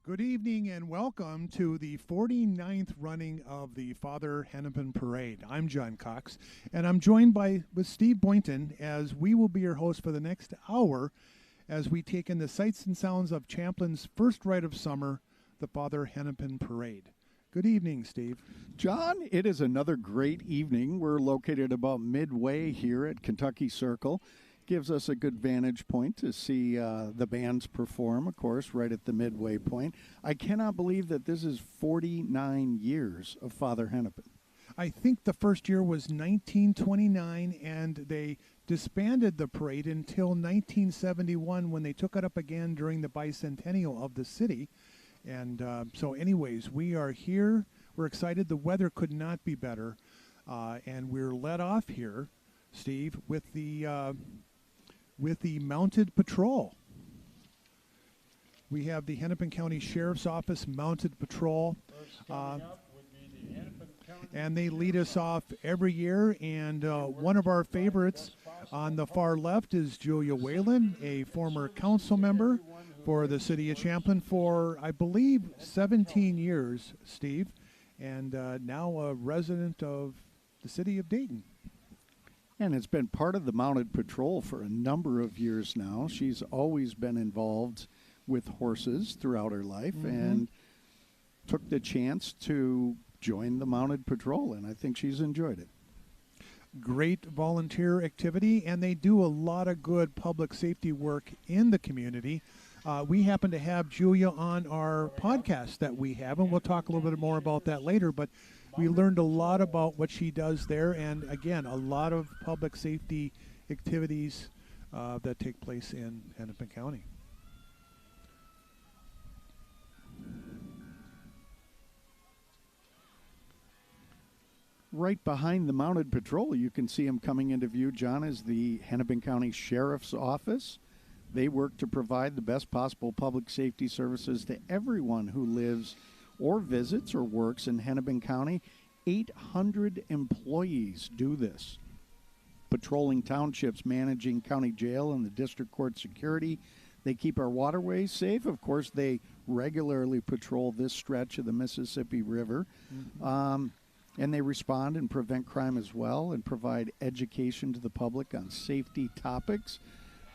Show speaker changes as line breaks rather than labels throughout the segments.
Good evening and welcome to the 49th running of the Father Hennepin Parade. I'm John Cox, and I'm joined with Steve Boynton as we will be your host for the next hour as we take in the sights and sounds of Champlin's first rite of summer, the Father Hennepin Parade. Good evening, Steve.
John, it is another great evening. We're located about midway here at Kentucky Circle. Gives us a good vantage point to see the bands perform, of course, right at the midway point. I cannot believe that this is 49 years of Father Hennepin.
I think the first year was 1929, and they disbanded the parade until 1971 when they took it up again during the bicentennial of the city. And so anyways, we are here. We're excited. The weather could not be better. And we're led off here, Steve, with the mounted patrol. We have the Hennepin County Sheriff's Office mounted patrol. And they lead us off every year. And one of our favorites on the far left is Julia Whalen, a former council member for the city of Champlin for, I believe, 17 years, Steve, and now a resident of the city of Dayton.
And it's been part of the mounted patrol for a number of years now. She's always been involved with horses throughout her life and took the chance to join the mounted patrol, and I think she's enjoyed it.
Great volunteer activity, and they do a lot of good public safety work in the community. We happen to have Julia on our podcast that we have, and we'll talk a little bit more about that later, but we learned a lot about what she does there, and again, a lot of public safety activities that take place in Hennepin County.
Right behind the mounted patrol, you can see him coming into view, John, is the Hennepin County Sheriff's Office. They work to provide the best possible public safety services to everyone who lives or visits or works in Hennepin County. 800 employees do this, patrolling townships, managing county jail and the district court security. They keep our waterways safe. Of course, they regularly patrol this stretch of the Mississippi River. And they respond and prevent crime as well and provide education to the public on safety topics.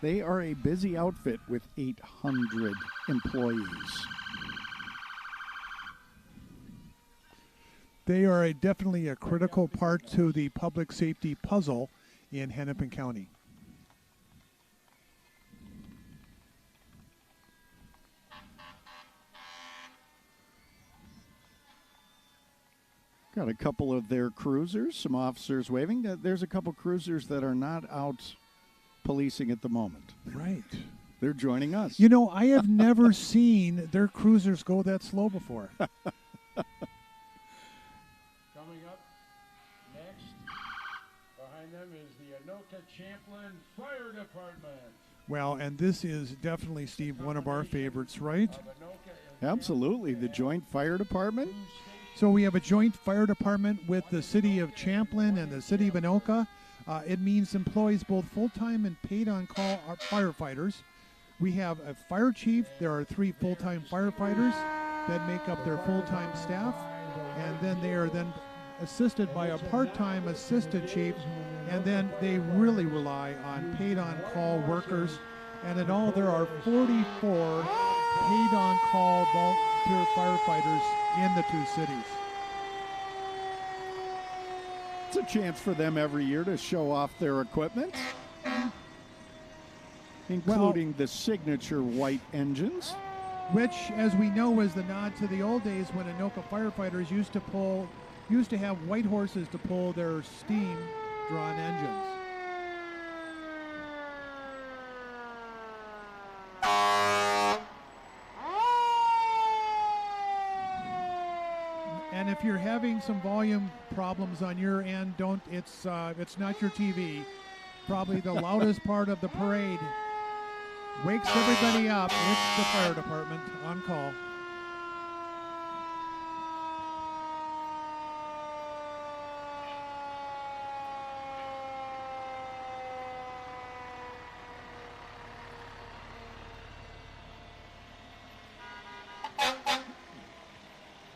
They are a busy outfit with 800 employees.
They are definitely a critical part to the public safety puzzle in Hennepin County.
Got a couple of their cruisers, some officers waving. There's a couple cruisers that are not out policing at the moment.
Right.
They're joining us.
You know, I have never seen their cruisers go that slow before.
Coming up next, behind them is the Anoka Champlin Fire Department.
Well, and this is definitely, Steve, one of our favorites, right?
Absolutely, the Joint Fire Department.
So we have a joint fire department with the city of Champlin and the city of Anoka. It means employees both full-time and paid-on-call are firefighters. We have a fire chief. There are 3 full-time firefighters that make up their full-time staff. And then they are then assisted by a part-time assistant chief. And then they really rely on paid-on-call workers. And in all, there are 44 paid-on-call volunteer firefighters in the 2 cities.
It's a chance for them every year to show off their equipment, including the signature white engines.
Which, as we know, is the nod to the old days when Anoka firefighters used to have white horses to pull their steam-drawn engines. And if you're having some volume problems on your end, it's not your TV. Probably the loudest part of the parade wakes everybody up. It's the fire department on call.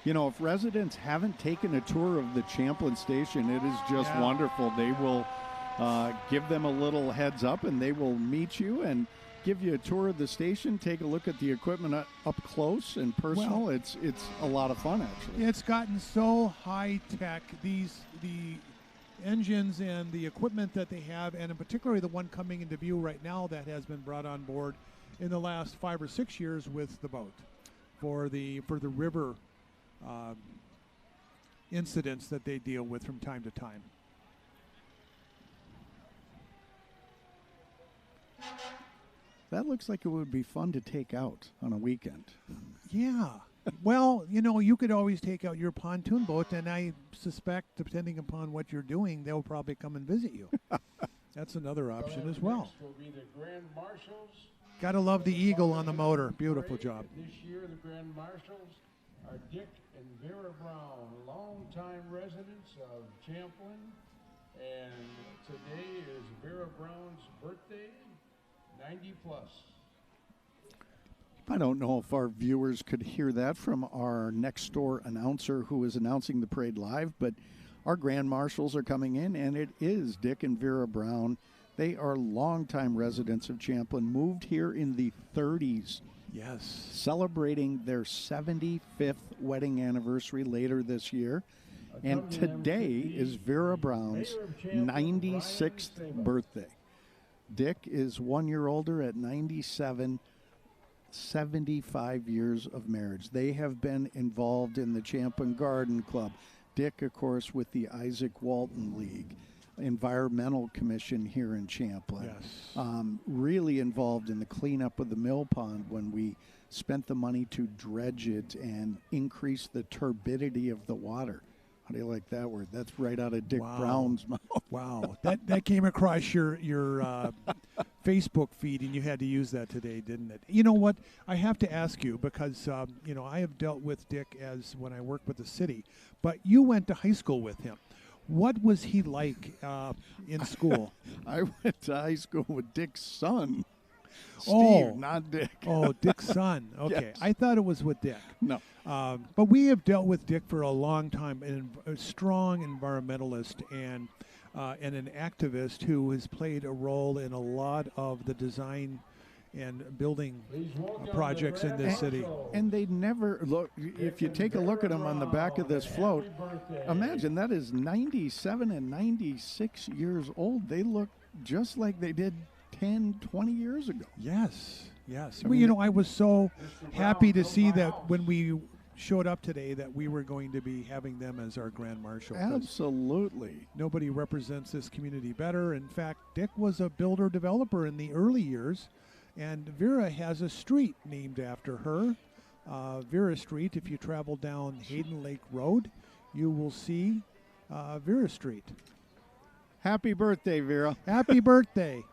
You know, if residents haven't taken a tour of the Champlin station, it is just
Yeah.
wonderful. They will give them a little heads up, and they will meet you and give you a tour of the station, take a look at the equipment up close and personal.
Well,
it's a lot of fun, actually.
It's gotten so high tech. The engines and the equipment that they have, and in particular the one coming into view right now that has been brought on board in the last 5 or 6 years with the boat for the river incidents that they deal with from time to time.
That looks like it would be fun to take out on a weekend.
Yeah. Well, you know, you could always take out your pontoon boat, and I suspect, depending upon what you're doing, they'll probably come and visit you. That's another option as well.
Next will be the Grand Marshals.
Gotta love the eagle on the motor. Beautiful job.
This year, the Grand Marshals are Dick and Vera Brown, longtime residents of Champlin. And today is Vera Brown's birthday, 90 plus.
I don't know if our viewers could hear that from our next door announcer who is announcing the parade live, but our Grand Marshals are coming in, and it is Dick and Vera Brown. They are longtime residents of Champlin, moved here in the 30s.
Yes.
Celebrating their 75th wedding anniversary later this year. And today is Vera Brown's 96th birthday. Dick is 1 year older at 97, 75 years of marriage. They have been involved in the Champlin Garden Club. Dick, of course, with the Isaac Walton League, Environmental Commission here in Champlin.
Yes.
Really involved in the cleanup of the mill pond when we spent the money to dredge it and increase the turbidity of the water. How do you like that word? That's right out of Dick Brown's mouth.
Wow. That came across your Facebook feed, and you had to use that today, didn't it? You know what? I have to ask you because, you know, I have dealt with Dick as when I worked with the city, but you went to high school with him. What was he like in school?
I went to high school with Dick's son. Steve, not Dick.
Oh, Dick's son. Okay.
Yes.
I thought it was with Dick.
No.
But we have dealt with Dick for a long time, and a strong environmentalist and an activist who has played a role in a lot of the design and building projects in this city.
And they never look. If you take a look at them on the back of this float, imagine that is 97 and 96 years old. They look just like they did 10, 20 years ago.
Yes, yes.
I
Well,
mean,
you know, I was so happy to see that when we showed up today that we were going to be having them as our Grand Marshal. 'Cause
Absolutely.
nobody represents this community better. In fact, Dick was a builder-developer in the early years, and Vera has a street named after her. Vera Street, if you travel down Hayden Lake Road, you will see Vera Street.
Happy birthday, Vera.
Happy birthday.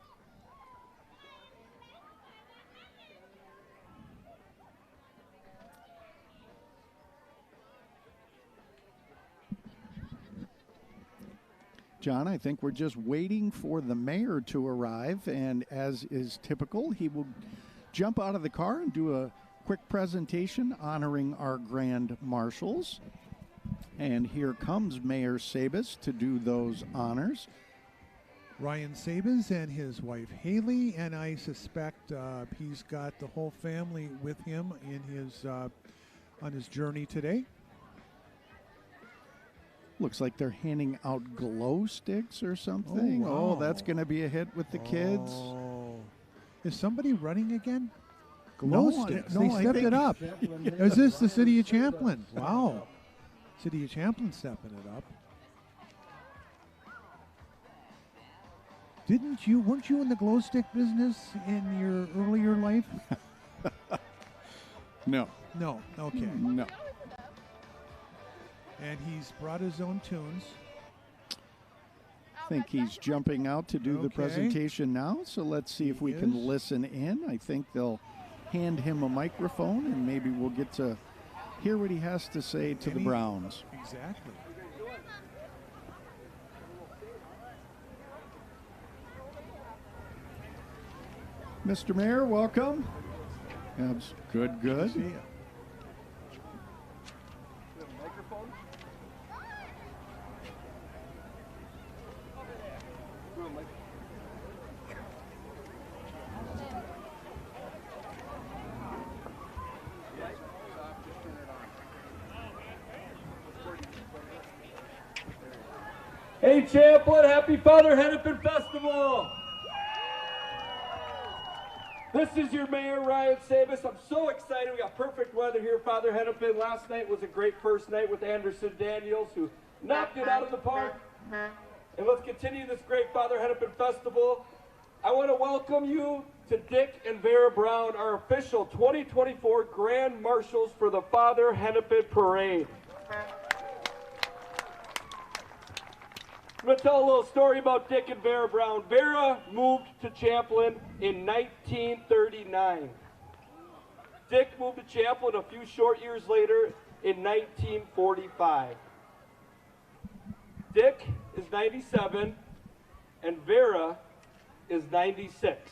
John, I think we're just waiting for the mayor to arrive, and as is typical, he will jump out of the car and do a quick presentation honoring our Grand Marshals. And here comes Mayor Sabas to do those honors.
Ryan Sabas and his wife Haley, and I suspect he's got the whole family with him in his on his journey today.
Looks like they're handing out glow sticks or something.
Oh, wow.
That's going to be a hit with the kids.
Oh. Is somebody running again? Glow
No,
sticks.
no,
They
I
stepped
think-
it up. Is this the city of Champlin? Wow. City of Champlin stepping it up. Weren't you in the glow stick business in your earlier life?
No.
No. Okay.
No.
And he's brought his own tunes.
I think he's jumping out to do the
Okay.
presentation now, so let's see if we can
is.
listen in. I think they'll hand him a microphone, and maybe we'll get to hear what he has to say to the Browns.
Exactly.
Mr. Mayor, welcome. Good, good.
See ya.
Hey Champlin, happy Father Hennepin Festival! This is your Mayor, Ryan Sabus. I'm so excited. We got perfect weather here, Father Hennepin. Last night was a great first night with Anderson Daniels, who knocked it out of the park. And let's continue this great Father Hennepin Festival. I want to welcome you to Dick and Vera Brown, our official 2024 Grand Marshals for the Father Hennepin Parade. I'm going to tell a little story about Dick and Vera Brown. Vera moved to Champlin in 1939. Dick moved to Champlin a few short years later in 1945. Dick is 97 and Vera is 96.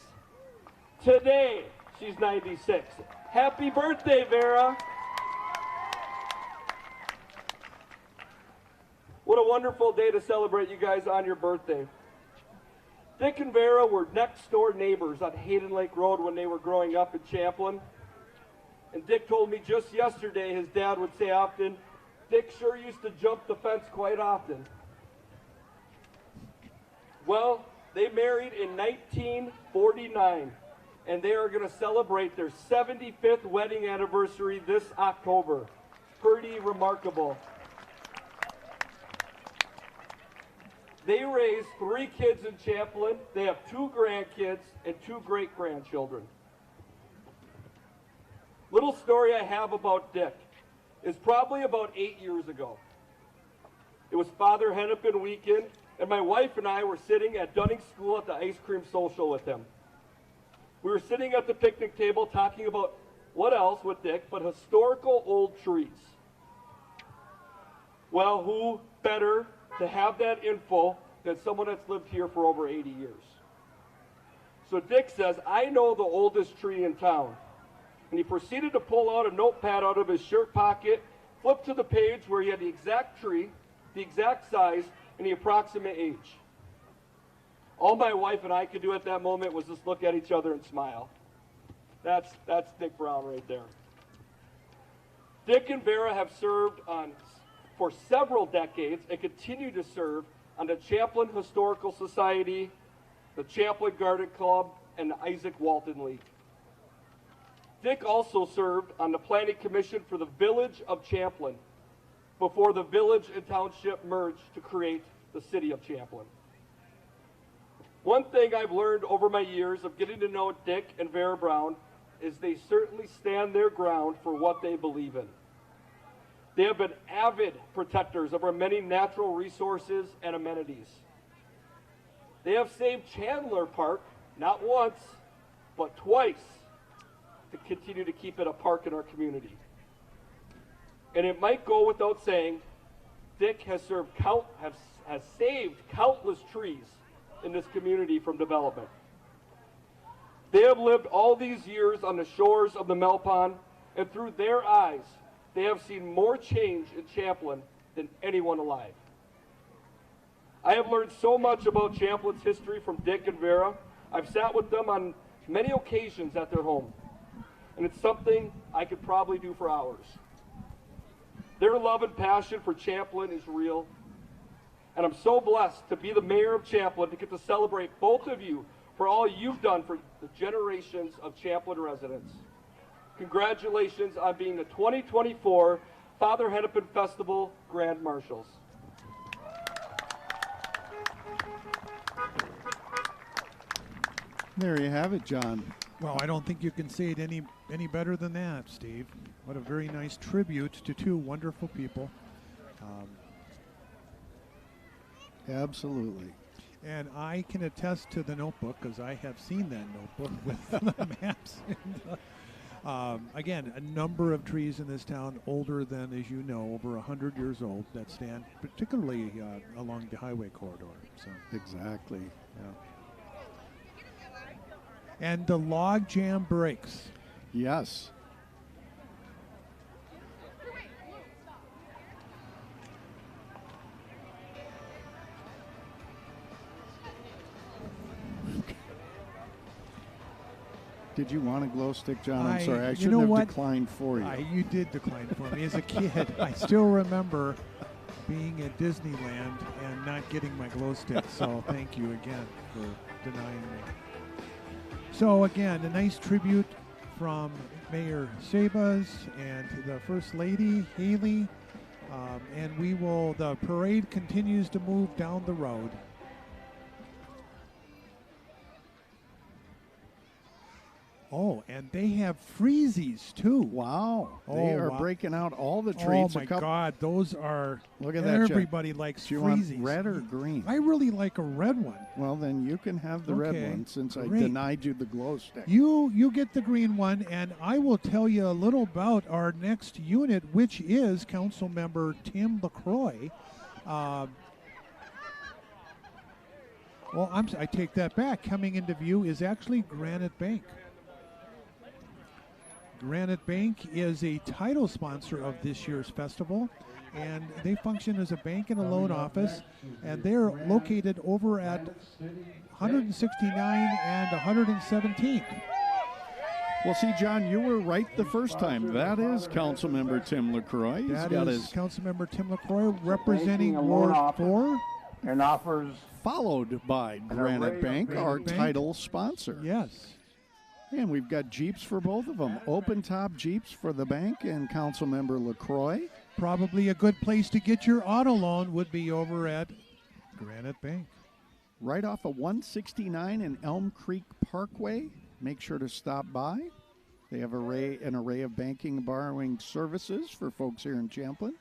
Today, she's 96. Happy birthday, Vera. What a wonderful day to celebrate you guys on your birthday. Dick and Vera were next door neighbors on Hayden Lake Road when they were growing up in Champlin. And Dick told me just yesterday his dad would say often, Dick sure used to jump the fence quite often. Well, they married in 1949, and they are going to celebrate their 75th wedding anniversary this October. Pretty remarkable. They raised 3 kids in Champlin. They have 2 grandkids and 2 great-grandchildren. Little story I have about Dick is probably about 8 years ago. It was Father Hennepin weekend, and my wife and I were sitting at Dunning School at the ice cream social with him. We were sitting at the picnic table talking about what else with Dick but historical old trees. Well, who better to have that info than someone that's lived here for over 80 years. So Dick says, I know the oldest tree in town. And he proceeded to pull out a notepad out of his shirt pocket, flipped to the page where he had the exact tree, the exact size, and the approximate age. All my wife and I could do at that moment was just look at each other and smile. That's Dick Brown right there. Dick and Vera have served for several decades and continue to serve on the Champlin Historical Society, the Champlin Garden Club, and the Isaac Walton League. Dick also served on the Planning Commission for the Village of Champlin before the village and township merged to create the City of Champlin. One thing I've learned over my years of getting to know Dick and Vera Brown is they certainly stand their ground for what they believe in. They have been avid protectors of our many natural resources and amenities. They have saved Chandler Park, not once, but twice, to continue to keep it a park in our community. And it might go without saying, Dick has saved countless trees in this community from development. They have lived all these years on the shores of the Melpon, and through their eyes, they have seen more change in Champlin than anyone alive. I have learned so much about Champlin's history from Dick and Vera. I've sat with them on many occasions at their home, and it's something I could probably do for hours. Their love and passion for Champlin is real, and I'm so blessed to be the mayor of Champlin to get to celebrate both of you for all you've done for the generations of Champlin residents. Congratulations on being the 2024 Father Hennepin Festival Grand Marshals.
There you have it, John.
Well, I don't think you can say it any better than that, Steve. What a very nice tribute to 2 wonderful people.
Absolutely.
And I can attest to the notebook because I have seen that notebook with the maps. Again, a number of trees in this town older than, as you know, over 100 years old that stand particularly along the highway corridor. So
Exactly.
yeah. And the log jam breaks.
Yes. Did you want a glow stick, John? I'm sorry. I shouldn't have declined for you.
You did decline for me. As a kid, I still remember being at Disneyland and not getting my glow stick. So thank you again for denying me. So again, a nice tribute from Mayor Sabas and the First Lady, Haley. And the parade continues to move down the road. Oh, and they have freezies too.
Wow.
Oh,
They are
wow.
breaking out all the treats.
Oh my God, those are.
Look at that, Jeff.
Everybody likes
Do you
freezies.
want red or green?
I really like a red one.
Well, then you can have the red
Okay,
one since I
great.
denied you the glow stick.
You get the green one, and I will tell you a little about our next unit, which is Councilmember Tim LaCroix. Well, I take that back. Coming into view is actually Granite Bank. Granite Bank is a title sponsor of this year's festival, and they function as a bank and a loan office, and they're located over at 169 and 117.
Well, see, John, you were right the first time. That is Councilmember Tim LaCroix.
That is Councilmember Tim LaCroix representing Ward 4.
And offers
followed by Granite Bank, our title sponsor.
Yes.
And we've got Jeeps for both of them. Open-top Jeeps for the bank and Councilmember LaCroix.
Probably a good place to get your auto loan would be over at Granite Bank.
Right off of 169 and Elm Creek Parkway. Make sure to stop by. They have an array of banking and borrowing services for folks here in Champlin.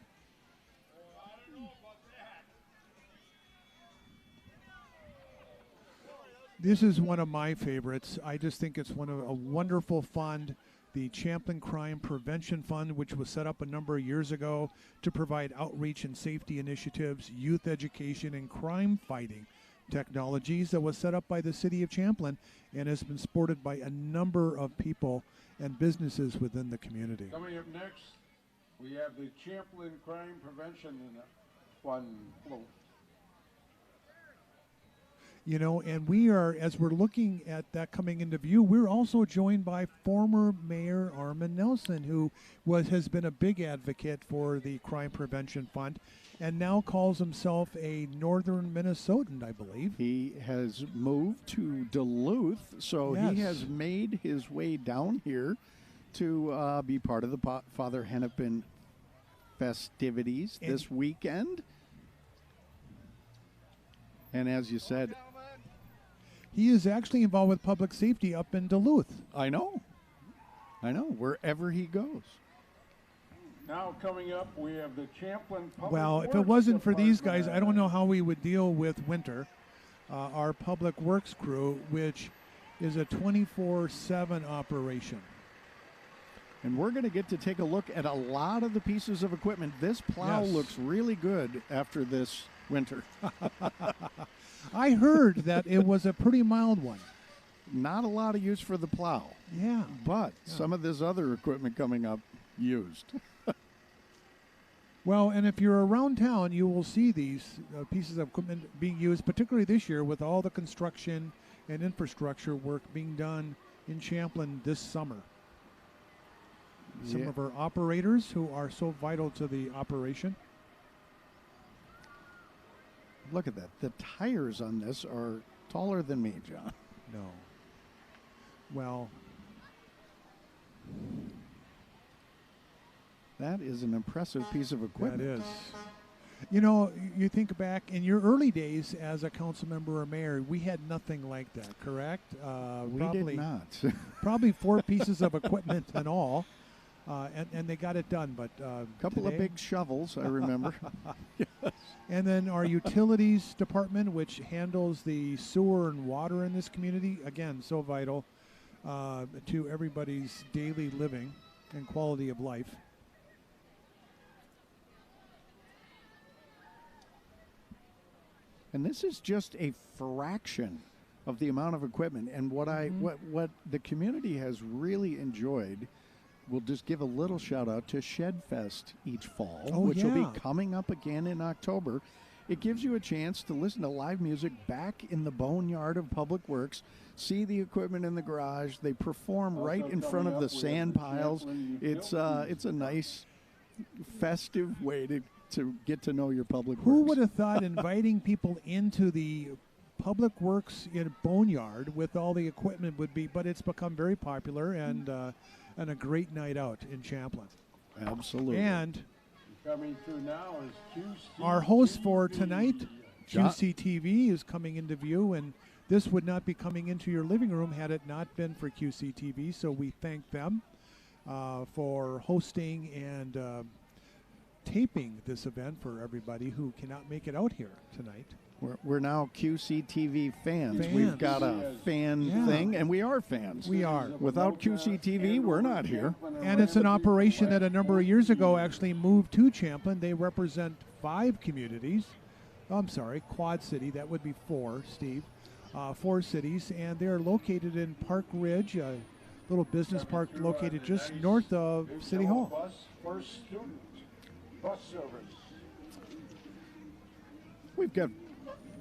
This is one of my favorites. I just think it's a wonderful fund, the Champlin Crime Prevention Fund, which was set up a number of years ago to provide outreach and safety initiatives, youth education, and crime fighting technologies. That was set up by the city of Champlin and has been supported by a number of people and businesses within the community.
Coming up next, we have the Champlin Crime Prevention Fund float.
You know, and we are, as we're looking at that coming into view, we're also joined by former Mayor Armin Nelson, who has been a big advocate for the Crime Prevention Fund and now calls himself a northern Minnesotan, I believe.
He has moved to Duluth, so
Yes.
he has made his way down here to be part of the Father Hennepin festivities this weekend. And as you said,
he is actually involved with public safety up in Duluth.
I know, wherever he goes.
Now coming up, we have the Champlin Public
Well, if it
Works
wasn't for these
Department.
guys, I don't know how we would deal with winter. Our public works crew, which is a 24/7 operation.
And we're going to get to take a look at a lot of the pieces of equipment. This plow
Yes.
looks really good after this winter.
I heard that it was a pretty mild one.
Not a lot of use for the plow,
Yeah.
but some of this other equipment coming up used.
Well, and if you're around town, you will see these pieces of equipment being used, particularly this year with all the construction and infrastructure work being done in Champlin this summer. Some
Yeah.
of our operators who are so vital to the operation.
Look at that. The tires on this are taller than me, John.
No. Well,
That is an impressive piece of equipment.
that is. You know, you think back in your early days as a council member or mayor, we had nothing like that, correct?
We
Probably,
did not.
probably 4 pieces of equipment in all, and they got it done. But
A couple of
today-
big shovels, I remember.
And then our utilities department, which handles the sewer and water in this community, again, so vital to everybody's daily living and quality of life.
And this is just a fraction of the amount of equipment. And what what the community has really enjoyed, we'll just give a little shout out to Shed Fest each fall, which will
yeah.
be coming up again in October. It gives you a chance to listen to live music back in the boneyard of Public Works, see the equipment in the garage. They perform right in front of the sand piles. It's a nice festive way to to get to know your public
Who
works.
would have thought inviting people into the public works in Boneyard with all the equipment would be, but it's become very popular and a great night out in Champlin.
Absolutely.
And
Coming through now is QCTV.
our host for tonight,
John-
QCTV, is coming into view, and this would not be coming into your living room had it not been for QCTV, so we thank them for hosting and taping this event for everybody who cannot make it out here tonight.
We're now QCTV fans.
Fans.
We've got a fan
Yeah.
thing, and we are fans.
We are.
Without QCTV, we're not here.
And it's an operation that a number of years ago actually moved to Champlin. They represent 5 communities. I'm sorry, Quad City. That would be 4, Steve. 4 cities, and they're located in Park Ridge, a little business park located just north of City Hall.
Bus for student bus service.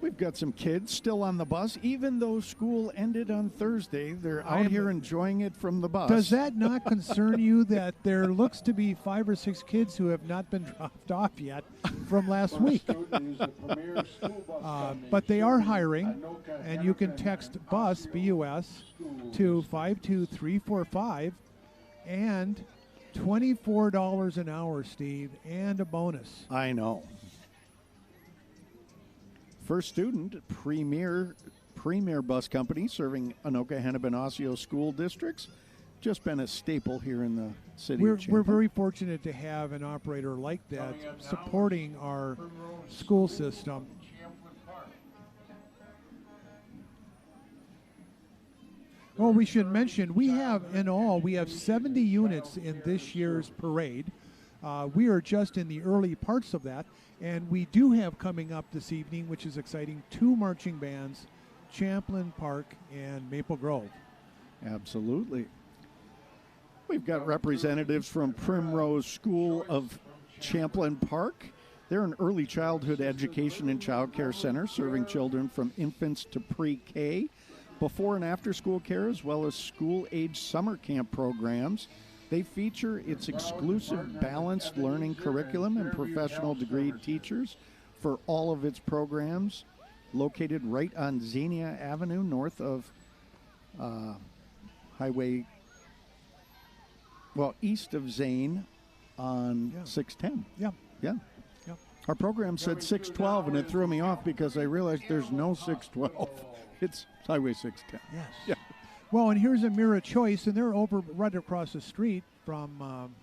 We've got some kids still on the bus, even though school ended on Thursday. They're out
I'm-
here enjoying it from the bus.
Does that not concern you that there looks to be 5 or 6 kids who have not been dropped off yet from last week? But they are hiring, and you can text BUS, B-U-S, to 52345, and $24 an hour, Steve, and a bonus.
I know. First Student, premier bus company serving Anoka, Hennepin, Osseo school districts. Just been a staple here in the city
We're
of Champlin.
very fortunate to have an operator like that supporting our school system. Well, we should mention we have 70 units in this year's parade. We are just in the early parts of that, and we do have coming up this evening, which is exciting, 2 marching bands, Champlin Park and Maple Grove.
Absolutely. We've got representatives from Primrose School of Champlin Park. They're an early childhood education and child care center serving children from infants to pre-K, before and after school care, as well as school-age summer camp programs. They feature its exclusive balanced learning curriculum and professional degreed teachers for all of its programs, located right on Xenia Avenue, north of east of Zane on 610.
Yeah.
Yeah.
Yep.
Our program said 612, and it threw me off because I realized there's no 612. It's Highway 610.
Yes.
Yeah.
Well, and here's a Mira Choice, and they're over right across the street from.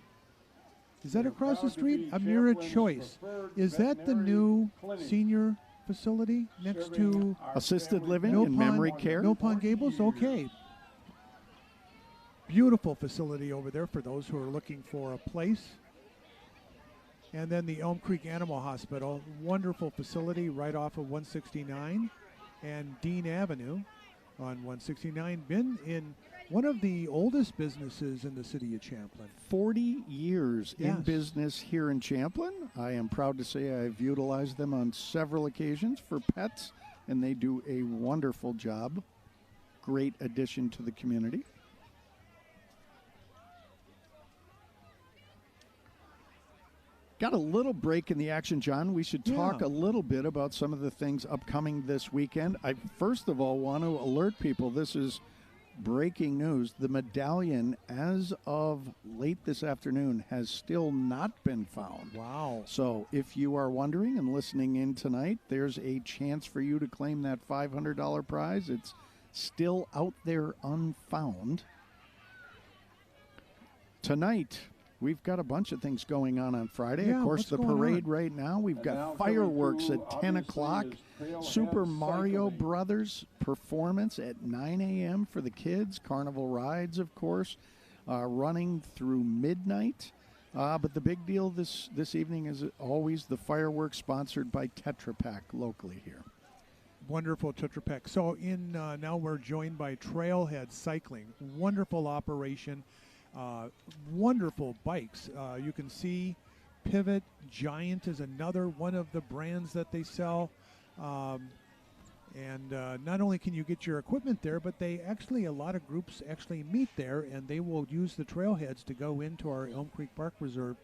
Is that across the street? A Mira Choice. Is that the new senior facility next to
Assisted living
Mill
and
Pond,
memory care.
Mill Pond Gables? Okay. Beautiful facility over there for those who are looking for a place. And then the Elm Creek Animal Hospital, wonderful facility right off of 169 and Dean Avenue on 169. Been in one of the oldest businesses in the city of Champlin.
40 years in
Yes.
business here in Champlin. I am proud to say I've utilized them on several occasions for pets, and they do a wonderful job. Great addition to the community. Got a little break in the action, John. We should talk
Yeah.
a little bit about some of the things upcoming this weekend. I first of all want to alert people, this is breaking news. The medallion, as of late this afternoon, has still not been found.
Wow.
So if you are wondering and listening in tonight, there's a chance for you to claim that $500 prize. It's still out there unfound. Tonight, we've got a bunch of things going on Friday.
Yeah,
Of course,
what's
the
going
parade
on?
right now. We've
And
got
now
fireworks
coming
at
through,
10
obviously,
o'clock.
is Trailhead
Super Mario
Cycling.
Brothers performance at 9 a.m. for the kids. Carnival rides, of course, running through midnight. But the big deal this evening is always the fireworks sponsored by Tetra Pak locally here.
Wonderful Tetra Pak. So now we're joined by Trailhead Cycling. Wonderful operation. Wonderful bikes. You can see Pivot Giant is another one of the brands that they sell. And not only can you get your equipment there, but a lot of groups actually meet there, and they will use the trailheads to go into our Elm Creek Park Reserve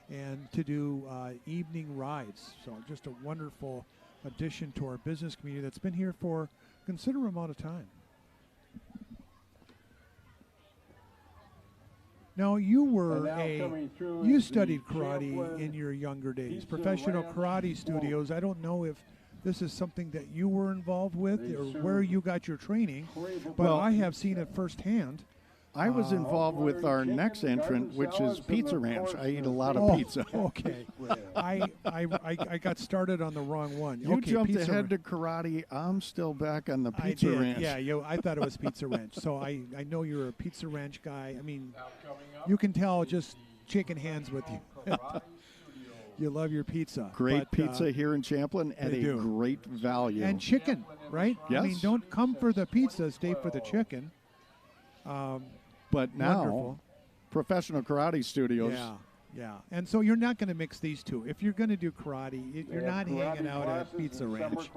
and to do evening rides. So just a wonderful addition to our business community that's been here for a considerable amount of time. Now, you studied karate in your younger days, professional karate studios. I don't know if this is something that you were involved with or where you got your training, but I have seen it firsthand.
I was involved with our next entrant, which is Pizza Ranch. I eat a lot of pizza.
Okay. I got started on the wrong one.
You jumped
Pizza
ahead to karate. I'm still back on the Pizza Ranch.
Yeah, I thought it was Pizza Ranch. So I know you're a Pizza Ranch guy. I mean, you can tell just shaking hands with you. You love your pizza.
Great pizza here in Champlin at a great value.
And chicken, right?
Yes.
I mean, don't come for the pizza, stay for the chicken.
But now,
wonderful.
Professional Karate Studios.
Yeah. And so you're not going to mix these two. If you're going to do karate, you're not hanging out at Pizza Ranch.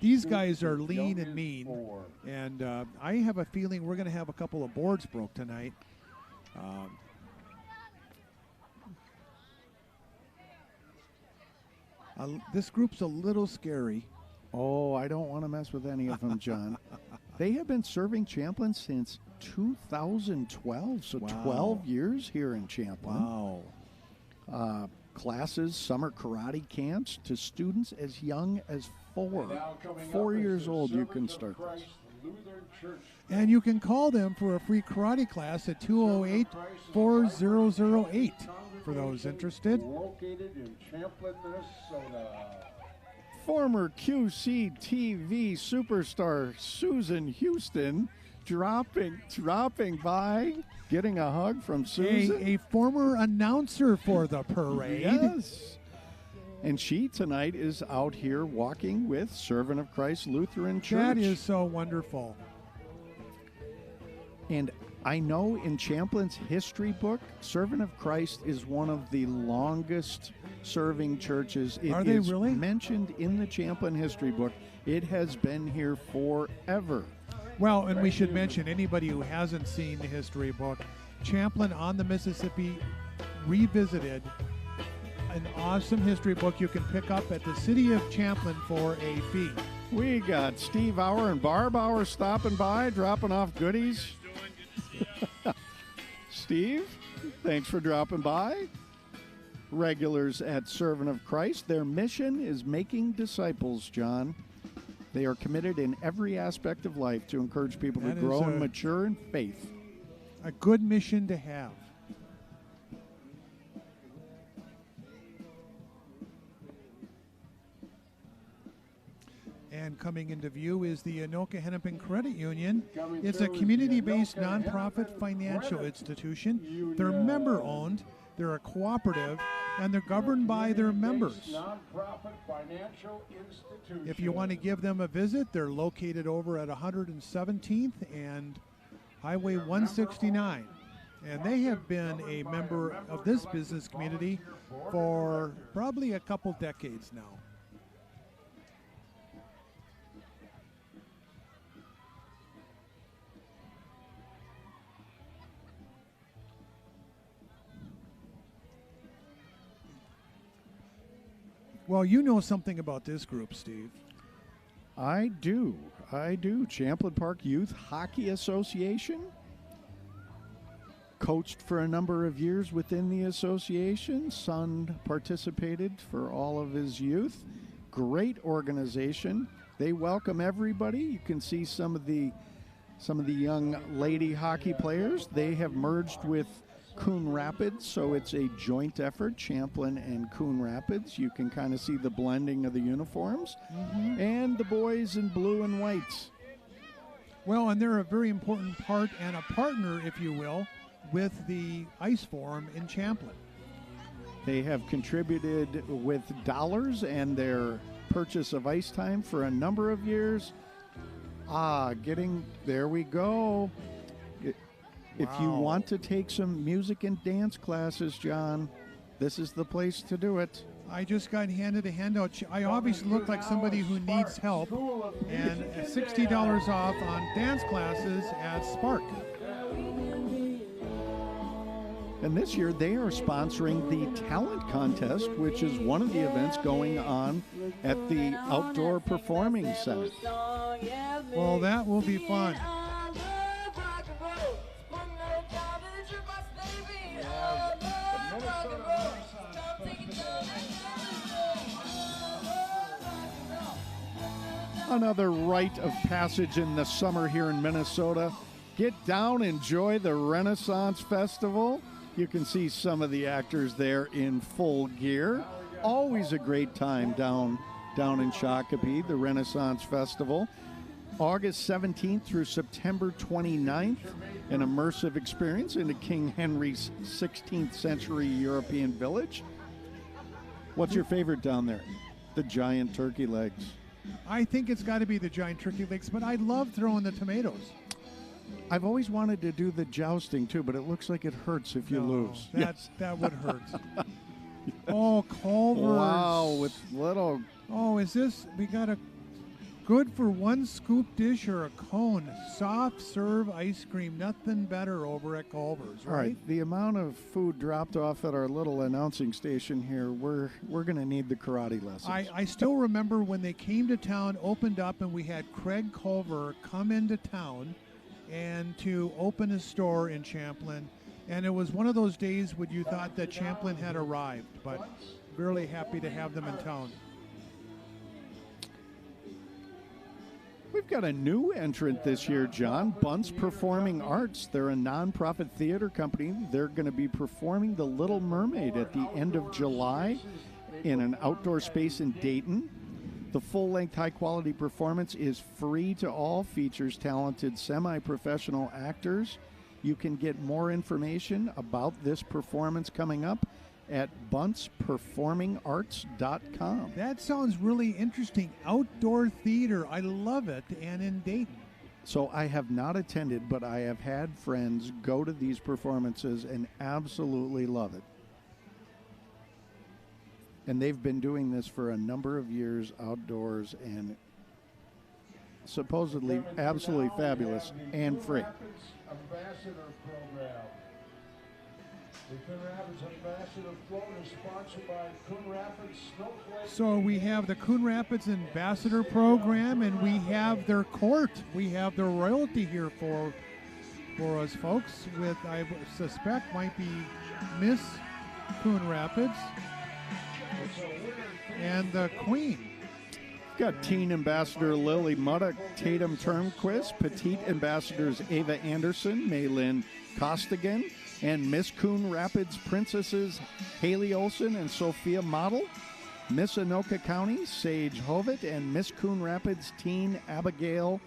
These guys are lean and mean. And I have a feeling we're going to have a couple of boards broke tonight. This group's a little scary.
Oh, I don't want to mess with any of them, John. They have been serving Champlin since 2012, so 12 years here in Champlin.
Wow.
Classes, summer karate camps to students as young as 4. 4 years old, you can start this.
And you can call them for a free karate class at 208-4008 for those interested.
Located in Champlin, Minnesota.
Former QCTV superstar Susan Houston dropping by, getting a hug from Susan.
A former announcer for the parade.
Yes. And she tonight is out here walking with Servant of Christ Lutheran Church.
That is so wonderful.
And I know in Champlin's history book, Servant of Christ is one of the longest serving churches. It
Are they
is
really?
mentioned in the Champlin history book. It has been here forever.
Well, and we should mention, anybody who hasn't seen the history book, Champlin on the Mississippi Revisited, an awesome history book you can pick up at the City of Champlin for a fee.
We got Steve Auer and Barb Auer stopping by, dropping off goodies. Steve, thanks for dropping by. Regulars at Servant of Christ, their mission is making disciples, John. They are committed in every aspect of life to encourage people to grow and mature in faith.
A good mission to have. And coming into view is the Anoka Hennepin Credit Union. It's a community-based nonprofit financial institution. They're member-owned, they're a cooperative, and they're governed by their members. If you want to give them a visit, they're located over at 117th and Highway 169. And they have been a member of this business community for probably a couple decades now. Well, you know something about this group, Steve.
I do. Champlin Park Youth Hockey Association. Coached for a number of years within the association. Son participated for all of his youth. Great organization. They welcome everybody. You can see some of the young lady hockey players. They have merged with Coon Rapids, so it's a joint effort, Champlin and Coon Rapids. You can kind of see the blending of the uniforms. Mm-hmm. And the boys in blue and white.
Well, and they're a very important part and a partner, if you will, with the Ice Forum in Champlin.
They have contributed with dollars and their purchase of ice time for a number of years. There we go. If you want to take some music and dance classes, John, this is the place to do it.
I just got handed a handout. I obviously look like somebody who needs help. And $60 off on dance classes at Spark.
And this year they are sponsoring the talent contest, which is one of the events going on at the Outdoor Performing Center.
Well, that will be fun.
Another rite of passage in the summer here in Minnesota. Get down, enjoy the Renaissance Festival. You can see some of the actors there in full gear. Always a great time down in Shakopee, the Renaissance Festival. August 17th through September 29th, an immersive experience into King Henry's 16th century European village. What's your favorite down there? The giant turkey legs.
I think it's got to be the giant turkey legs, but I love throwing the tomatoes.
I've always wanted to do the jousting too, but it looks like it hurts if you lose.
That would hurt. Oh, Culver's.
Wow, with little...
Oh, is this... We got a good for one scoop dish or a cone. Soft serve ice cream. Nothing better over at Culver's, right?
All right, the amount of food dropped off at our little announcing station here, we're going to need the karate lessons.
I still remember when they came to town, opened up, and we had Craig Culver come into town and to open a store in Champlin. And it was one of those days when you thought that Champlin had arrived, but really happy to have them in town.
We've got a new entrant this year, John. Bunce Performing Arts. They're a nonprofit theater company. They're going to be performing The Little Mermaid at the end of July in an outdoor space in Dayton. The full-length, high-quality performance is free to all, features talented semi-professional actors. You can get more information about this performance coming up at bunceperformingarts.com.
That sounds really interesting. Outdoor theater. I love it. And in Dayton.
So I have not attended, but I have had friends go to these performances and absolutely love it. And they've been doing this for a number of years outdoors and supposedly absolutely fabulous and free.
Ambassador Program. The Coon Rapids Ambassador Float is sponsored by Coon Rapids Snowflake.
So we have the Coon Rapids Ambassador Program, and we have their court. We have their royalty here for us, folks, with, I suspect, might be Miss Coon Rapids and the Queen.
Got Teen Ambassador Lily Muddock, Tatum Turnquist, Petite Ambassadors Ava Anderson, Maylin Costigan, and Miss Coon Rapids Princesses Haley Olson and Sophia Model, Miss Anoka County Sage Hovitt, and Miss Coon Rapids Teen Abigail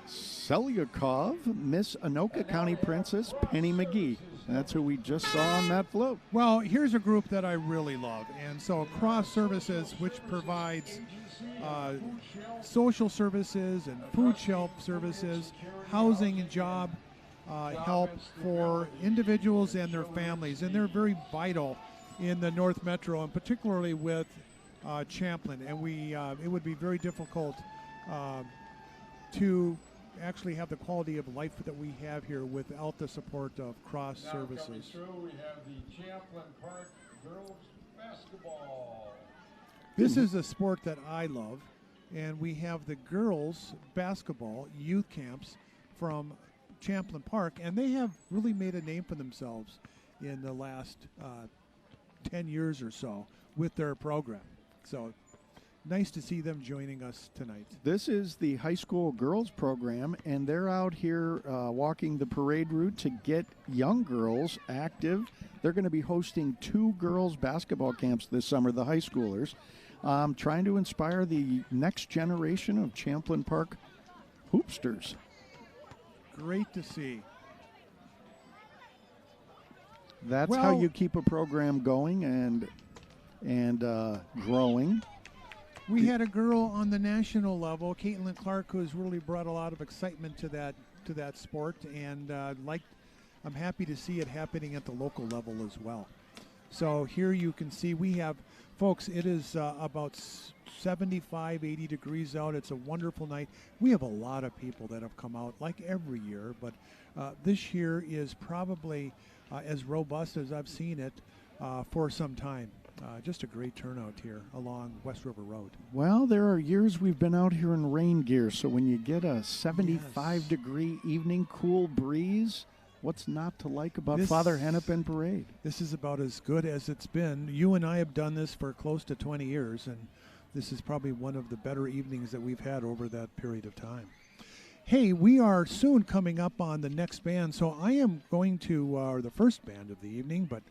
Selyukov, Miss Anoka County Princess Penny McGee. That's who we just saw on that float.
Well, here's a group that I really love. And so Cross Services, which provides social services and food shelf services, housing and job help for individuals and their families. And they're very vital in the North Metro, and particularly with Champlin. And it would be very difficult to actually have the quality of life that we have here without the support of Cross Services.
Coming through, we have the Champlin Park girls basketball.
This is a sport that I love, and we have the girls basketball youth camps from Champlin Park, and they have really made a name for themselves in the last 10 years or so with their program. So nice to see them joining us tonight.
This is the high school girls program, and they're out here walking the parade route to get young girls active. They're going to be hosting 2 girls basketball camps this summer, the high schoolers, trying to inspire the next generation of Champlin Park hoopsters.
Great to see.
That's how you keep a program going and growing.
We had a girl on the national level, Caitlin Clark, who has really brought a lot of excitement to that sport, and I'm happy to see it happening at the local level as well. So here you can see we have, folks, it is about 75, 80 degrees out. It's a wonderful night. We have a lot of people that have come out, like every year, but this year is probably as robust as I've seen it for some time. Just a great turnout here along West River Road.
Well, there are years we've been out here in rain gear, so when you get a 75-degree evening, cool breeze, what's not to like about Father Hennepin Parade?
This is about as good as it's been. You and I have done this for close to 20 years, and this is probably one of the better evenings that we've had over that period of time. Hey, we are soon coming up on the next band, so I am going to, the first band of the evening, but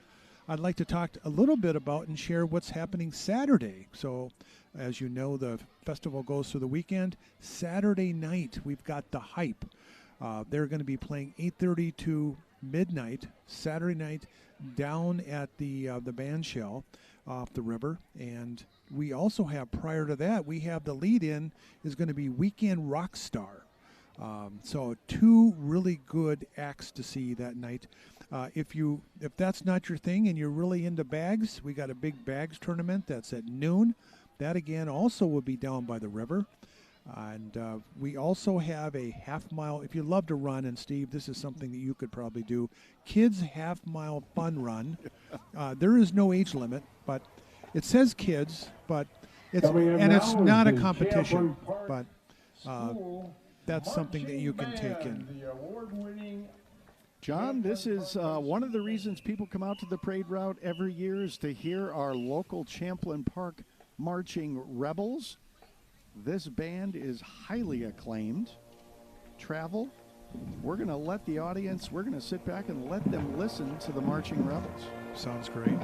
I'd like to talk a little bit about and share what's happening Saturday. So, as you know, the festival goes through the weekend. Saturday night, we've got The Hype. They're going to be playing 8:30 to midnight Saturday night down at the band shell off the river. And we also have, prior to that, we have the lead-in is going to be Weekend Rockstar. So two really good acts to see that night. If that's not your thing and you're really into bags, we got a big bags tournament that's at noon. That again also will be down by the river. And we also have a half-mile, if you love to run, and Steve, this is something that you could probably do, kids half-mile fun run. There is no age limit, but it says kids, but it's not a competition. But that's something that you can take in.
John, this is one of the reasons people come out to the parade route every year is to hear our local Champlin Park marching rebels. This band is highly acclaimed. Travel. We're going to let the audience, we're going to sit back and let them listen to the marching rebels.
Sounds great.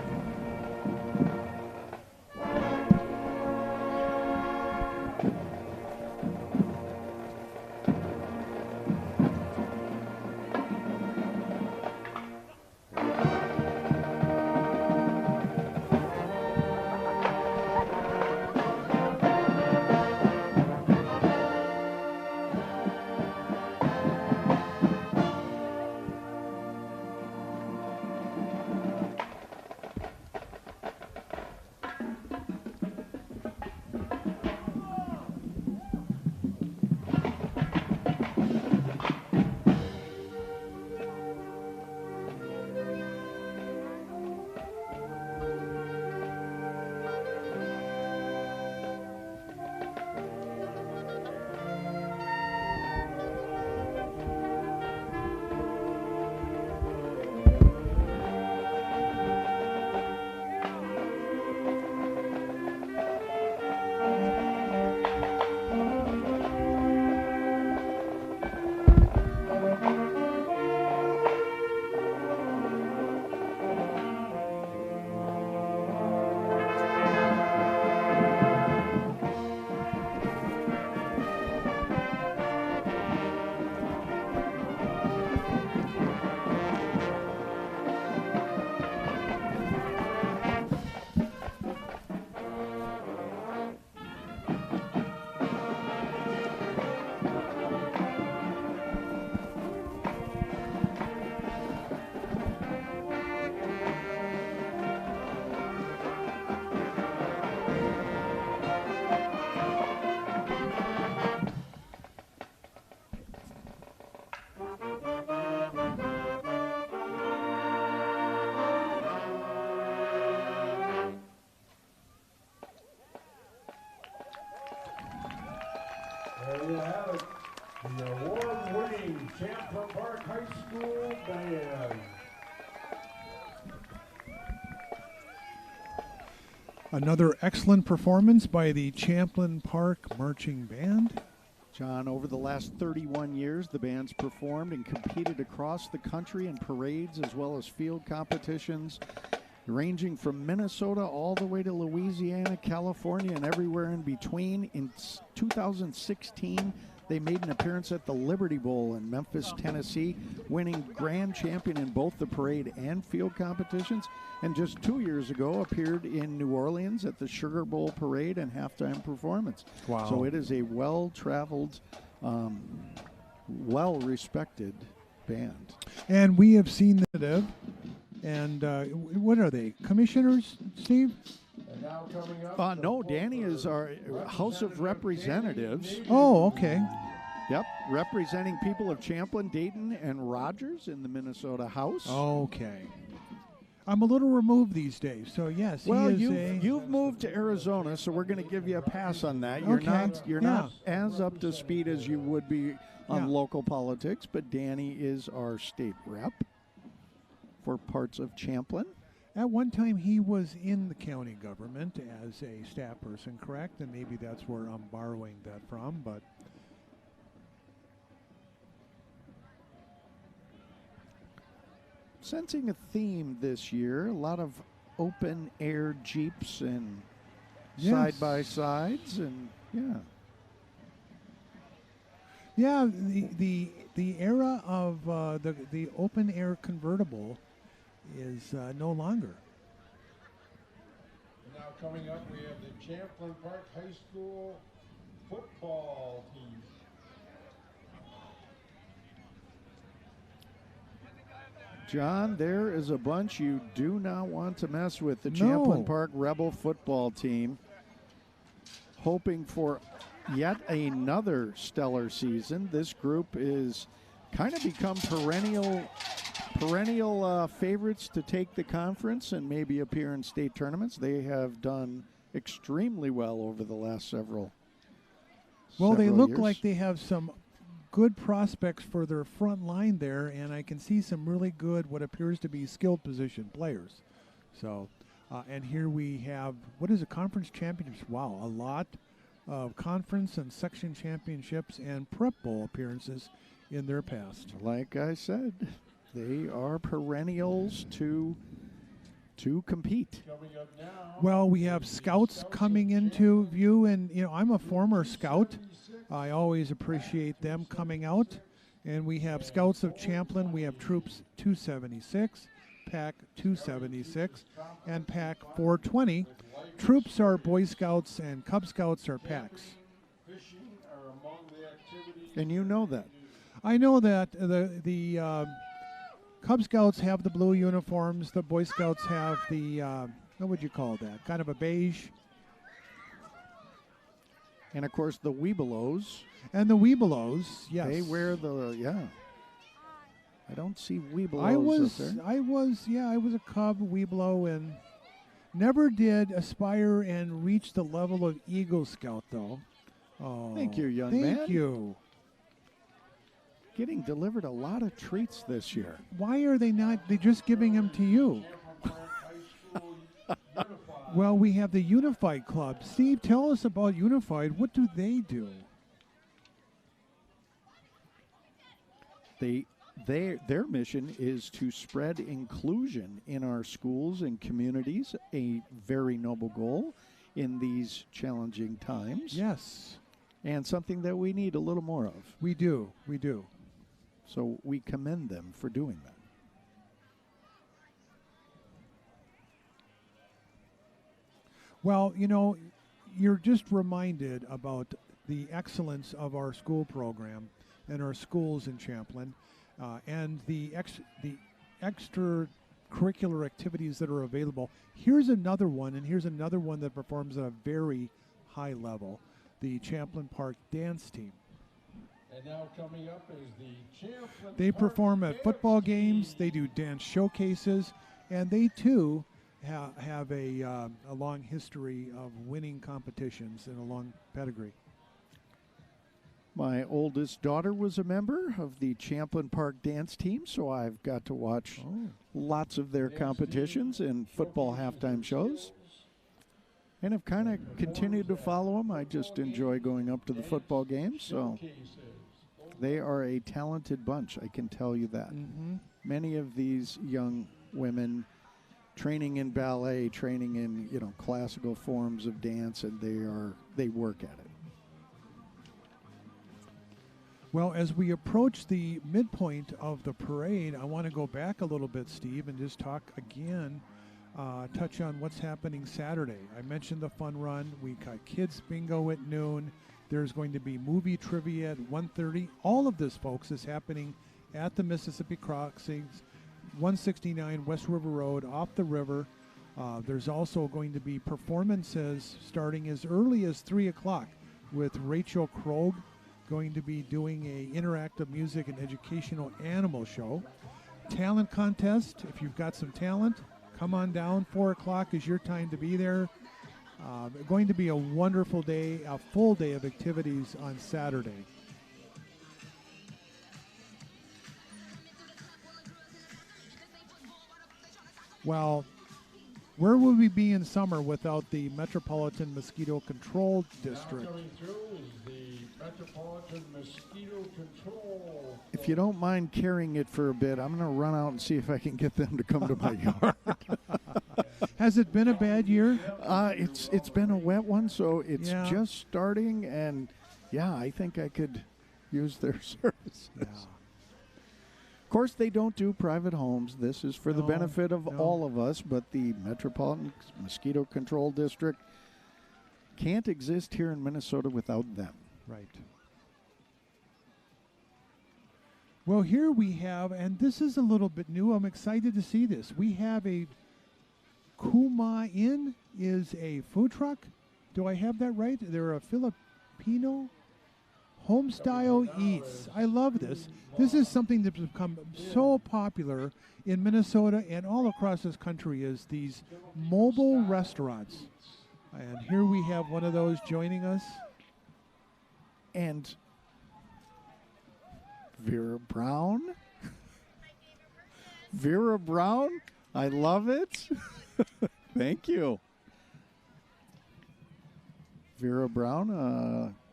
There you have it, the award-winning Champlin Park High School Band.
Another excellent performance by the Champlin Park Marching Band.
John, over the last 31 years, the band's performed and competed across the country in parades as well as field competitions, ranging from Minnesota all the way to Louisiana, California, and everywhere in between. In 2016, they made an appearance at the Liberty Bowl in Memphis, Tennessee, winning grand champion in both the parade and field competitions. And just 2 years ago, appeared in New Orleans at the Sugar Bowl parade and halftime performance.
Wow.
So it is a well-traveled, well-respected band.
And we have seen the and what are they, commissioners, Steve?
And now coming up,
No, Danny is our House of Representatives.
Oh, okay.
Yep, representing people of Champlin, Dayton, and Rogers in the Minnesota House.
Okay. I'm a little removed these days, so yes.
Well,
he is
you've moved to Arizona, so we're going to give you a pass on that. You're
Okay.
not as up to speed as you would be on
Yeah.
local politics, but Danny is our state rep for parts of Champlin.
At one time, he was in the county government as a staff person, correct? And maybe that's where I'm borrowing that from, but
Sensing a theme this year, a lot of open air Jeeps and
Yes.
side-by-sides, and yeah.
yeah, the era of the open air convertible is no longer.
Now coming up, we have the Champlin Park High School football team.
John, there is a bunch you do not want to mess with. The
No.
Champlin Park Rebel football team, hoping for yet another stellar season. This group is kind of become perennial favorites to take the conference and maybe appear in state tournaments. They have done extremely well over the last several.
Well, they
several
look
years.
like they have some good prospects for their front line there, and I can see some really good, what appears to be skilled position players. So, and here we have, what is a conference championships? Wow, a lot of conference and section championships and prep bowl appearances in their past.
Like I said, they are perennials to compete.
Coming up now.
Well, we have scouts coming into view, and I'm a former scout. I always appreciate them coming out. And we have Scouts of Champlin. We have Troops 276, Pack 276, and Pack 420. Troops are Boy Scouts, and Cub Scouts are packs.
Fishing are among the activities.
And you know that.
I know that the Cub Scouts have the blue uniforms. The Boy Scouts have the, what would you call that? Kind of a beige.
And of course, the Webelos.
And the Webelos, yes.
They wear the, yeah. I don't see Webelos
I was,
up there.
I was a Cub Webelo and never did aspire and reach the level of Eagle Scout, though. Oh,
Thank you, young man.
Thank you.
Getting delivered a lot of treats this year.
Why are they not? They're just giving them to you.
Champlin Park High School Unified.
Well, we have the Unified Club. Steve, tell us about Unified. What do they do?
Their mission is to spread inclusion in our schools and communities, a very noble goal in these challenging times.
Yes,
And something that we need a little more of.
we do. We do.
So we commend them for doing that.
Well, you're just reminded about the excellence of our school program and our schools in Champlin, and the extracurricular activities that are available. Here's another one, and here's another one that performs at a very high level, the Champlin Park Dance Team.
And now coming up is the Champlin
They
Park
perform at
Dance
football games,
Team.
they do dance showcases, and they too have a long history of winning competitions and a long pedigree.
My oldest daughter was a member of the Champlin Park dance team, so I've got to watch lots of their competitions and football halftime shows. And have kind of continued to follow them. I just enjoy going up to the football games, so they are a talented bunch, I can tell you that.
Mm-hmm.
Many of these young women training in ballet, training in classical forms of dance, and they work at it.
Well, as we approach the midpoint of the parade, I want to go back a little bit, Steve, and just talk again, touch on what's happening Saturday. I mentioned the fun run. We got kids bingo at noon. There's going to be movie trivia at 1:30. All of this, folks, is happening at the Mississippi Crossings, 169 West River Road, off the river. There's also going to be performances starting as early as 3 o'clock with Rachel Krogh going to be doing a interactive music and educational animal show. Talent contest. If you've got some talent, come on down. 4 o'clock is your time to be there. Going to be a wonderful day, a full day of activities on Saturday. Well, where would we be in summer without the Metropolitan Mosquito Control District?
Coming through is the Metropolitan Mosquito Control.
If you don't mind carrying it for a bit, I'm going to run out and see if I can get them to come to my yard.
Has it been a bad year?
It's been a wet one, so it's
Yeah.
just starting, and yeah, I think I could use their services.
Yeah.
Of course, they don't do private homes. This is for the
No,
benefit of
no.
all of us, but the Metropolitan Mosquito Control District can't exist here in Minnesota without them.
Right. Well, here we have, and this is a little bit new. I'm excited to see this. We have a Kuma Inn is a food truck. Do I have that right? They're a Filipino home-style eats. I love this. This is something that's become so popular in Minnesota and all across this country is these mobile restaurants. And here we have one of those joining us.
And Vera Brown. Vera Brown, I love it. Thank you. Vera Brown,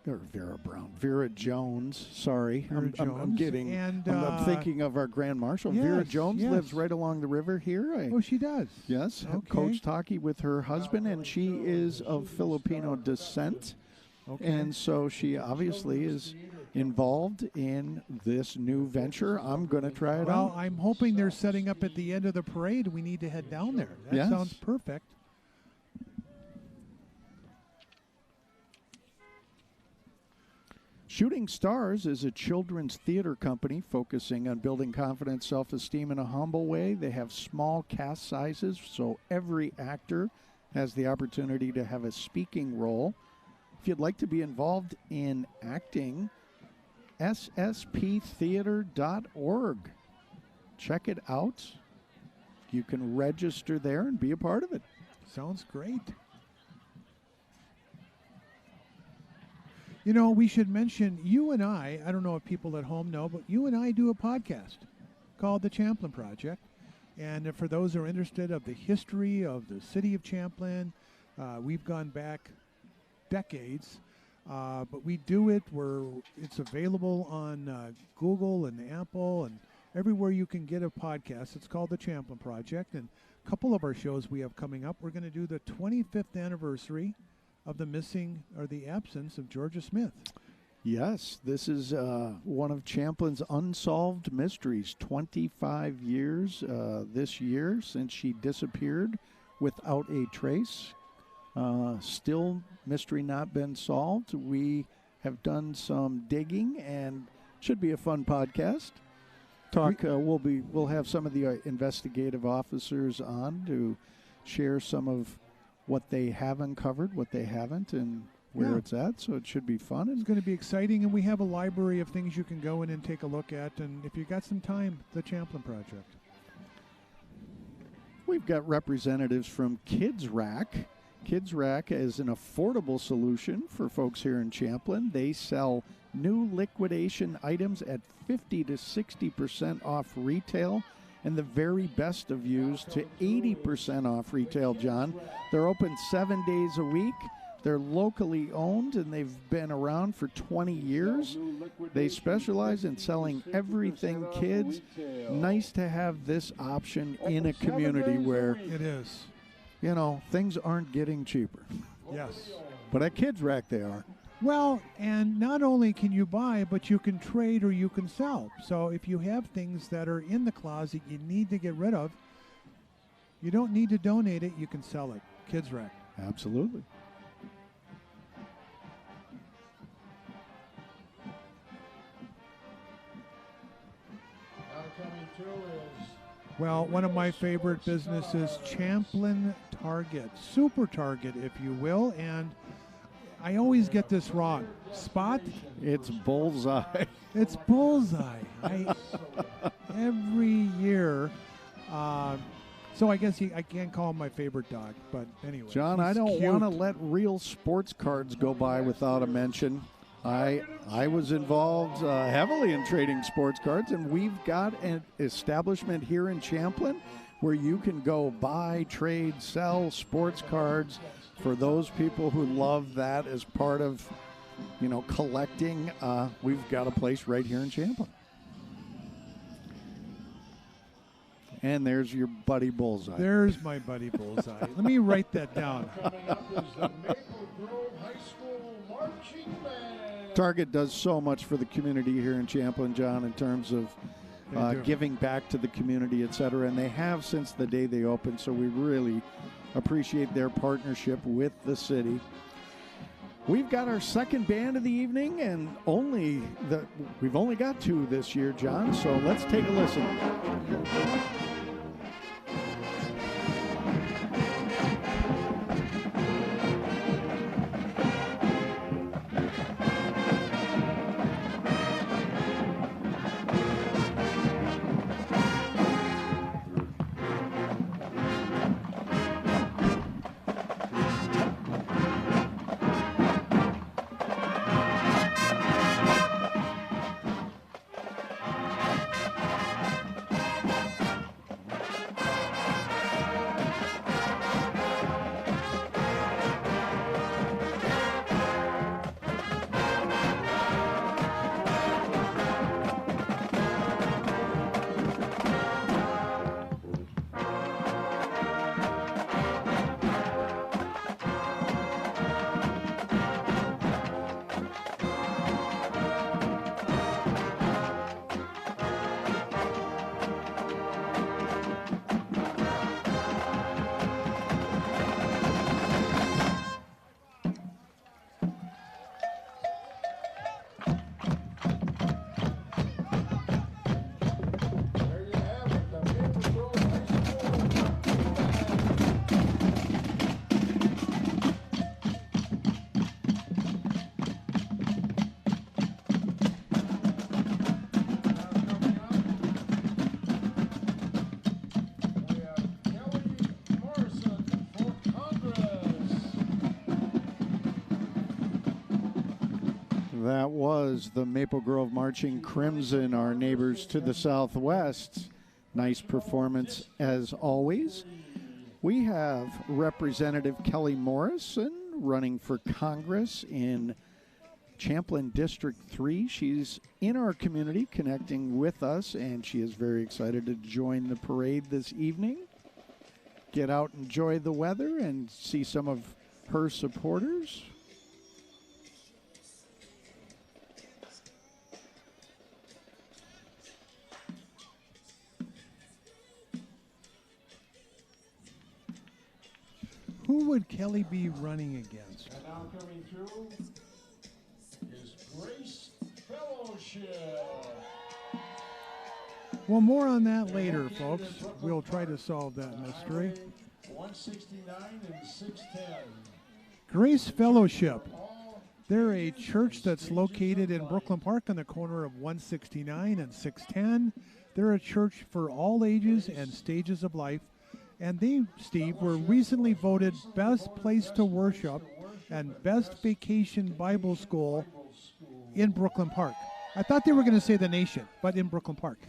or Vera Brown, Vera Jones. Sorry,
Vera
I'm
Jones.
getting.
And,
I'm thinking of our Grand Marshal. Vera
yes,
Jones
yes.
lives right along the river here.
Oh, she does.
Yes,
Okay.
coached hockey with her husband, and she is of Filipino descent.
Okay.
And so she obviously is involved in this new venture. I'm going to try it
Well,
out.
I'm hoping they're setting up at the end of the parade. We need to head down there. That
Yes.
sounds perfect.
Shooting Stars is a children's theater company focusing on building confidence, self-esteem in a humble way. They have small cast sizes, so every actor has the opportunity to have a speaking role. If you'd like to be involved in acting, ssptheater.org. Check it out. You can register there and be a part of it.
Sounds great. You know, we should mention you and I don't know if people at home know, but you and I do a podcast called The Champlin Project. And for those who are interested of the history of the city of Champlin, we've gone back decades, but we do it where it's available on Google and Apple and everywhere you can get a podcast. It's called The Champlin Project. And a couple of our shows we have coming up, we're going to do the 25th anniversary of the missing or the absence of Georgia Smith.
Yes, this is one of Champlin's unsolved mysteries. 25 years this year since she disappeared without a trace. Still mystery not been solved. We have done some digging and should be a fun podcast. We'll have some of the investigative officers on to share some of what they have uncovered, what they haven't, and where
Yeah.
it's at. So it should be fun.
It's
And
going to be exciting, and we have a library of things you can go in and take a look at. And if you got some time, the Champlin Project.
we've got representatives from Kids Rack. Kids Rack is an affordable solution for folks here in Champlin. They sell new liquidation items at 50 to 60% off retail, and the very best of used to 80% off retail, John. They're open 7 days a week. They're locally owned, and they've been around for 20 years. They specialize in selling everything kids. Nice to have this option in a community where,
It is.
you know, things aren't getting cheaper.
Yes.
But at Kids Rack, they are.
Well, and not only can you buy, but you can trade or you can sell. So if you have things that are in the closet you need to get rid of, you don't need to donate it, you can sell it. Kids Rack.
Absolutely.
Now coming through is
Well, one of my favorite businesses, Champlin Target, Super Target, if you will. And I always get this wrong. Spot?
It's bullseye.
It's bullseye. Every year. So I guess I can't call him my favorite dog, but anyway.
John, I don't want to let real sports cards go by without a mention. I was involved heavily in trading sports cards, and we've got an establishment here in Champlin where you can go buy, trade, sell sports cards for those people who love that as part of, collecting. We've got a place right here in Champlin. And there's your buddy Bullseye.
There's my buddy Bullseye. Let me write that down.
Coming up is the Maple Grove High School Marching Band.
Target does so much for the community here in Champlin, John, in terms of giving back to the community, et cetera. And they have since the day they opened, so we really appreciate their partnership with the city. We've got our second band of the evening, and we've only got two this year, John, so let's take a listen. That was the Maple Grove Marching Crimson, our neighbors to the southwest. Nice performance as always. We have Representative Kelly Morrison running for Congress in Champlin District 3. She's in our community connecting with us, and she is very excited to join the parade this evening. Get out, enjoy the weather, and see some of her supporters.
Who would Kelly be running against?
And now coming through is Grace Fellowship.
Well, more on that later, folks. We'll try to solve that mystery.
169 and 610.
Grace Fellowship. They're a church that's located in Brooklyn Park on the corner of 169 and 610. They're a church for all ages and stages of life. And they, Steve, were recently voted Best Place to Worship and Best Vacation Bible School in Brooklyn Park. I thought they were going to say the nation, but in Brooklyn Park,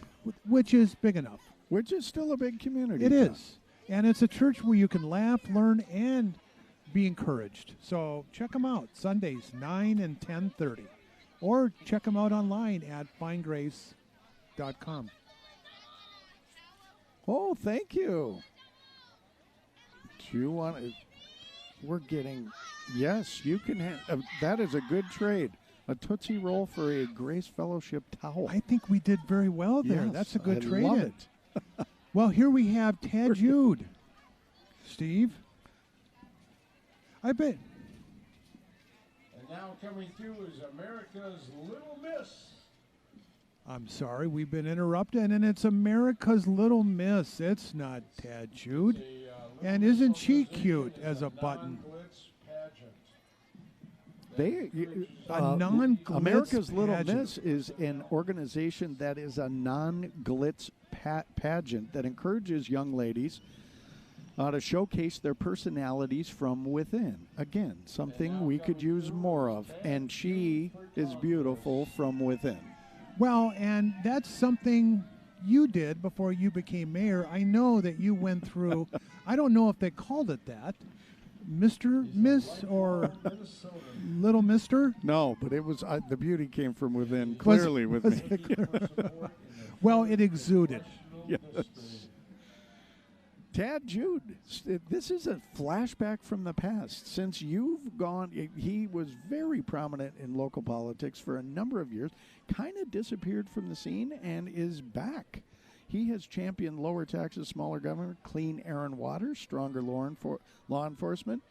which is big enough.
Which is still a big community.
It is. And it's a church where you can laugh, learn, and be encouraged. So check them out, Sundays, 9 and 10:30. Or check them out online at findgrace.com.
Oh, thank you. Do you want to? We're getting, yes, you can. That is a good trade. A Tootsie Roll for a Grace Fellowship towel.
I think we did very well there.
Yes,
That's a good
I
trade.
love it.
Well, here we have Ted Jude. Steve? I bet.
And now coming through is America's Little Miss.
I'm sorry, we've been interrupted, and it's America's Little Miss. It's not Ted Jude. And isn't she cute as a button? A non-glitz
America's Little
pageant.
Miss is an organization that is a non-glitz pageant that encourages young ladies to showcase their personalities from within. Again, something we could use more of. And she is beautiful from within.
Well, and that's something you did before you became mayor. I know that you went through, I don't know if they called it that, Mr., Miss, or Little Mister?
No, but it was the beauty came from within, clearly with me.
Well, it exuded.
Yes. Tad Jude, this is a flashback from the past. Since you've gone, he was very prominent in local politics for a number of years, kind of disappeared from the scene and is back. He has championed lower taxes, smaller government, clean air and water, stronger law enforcement.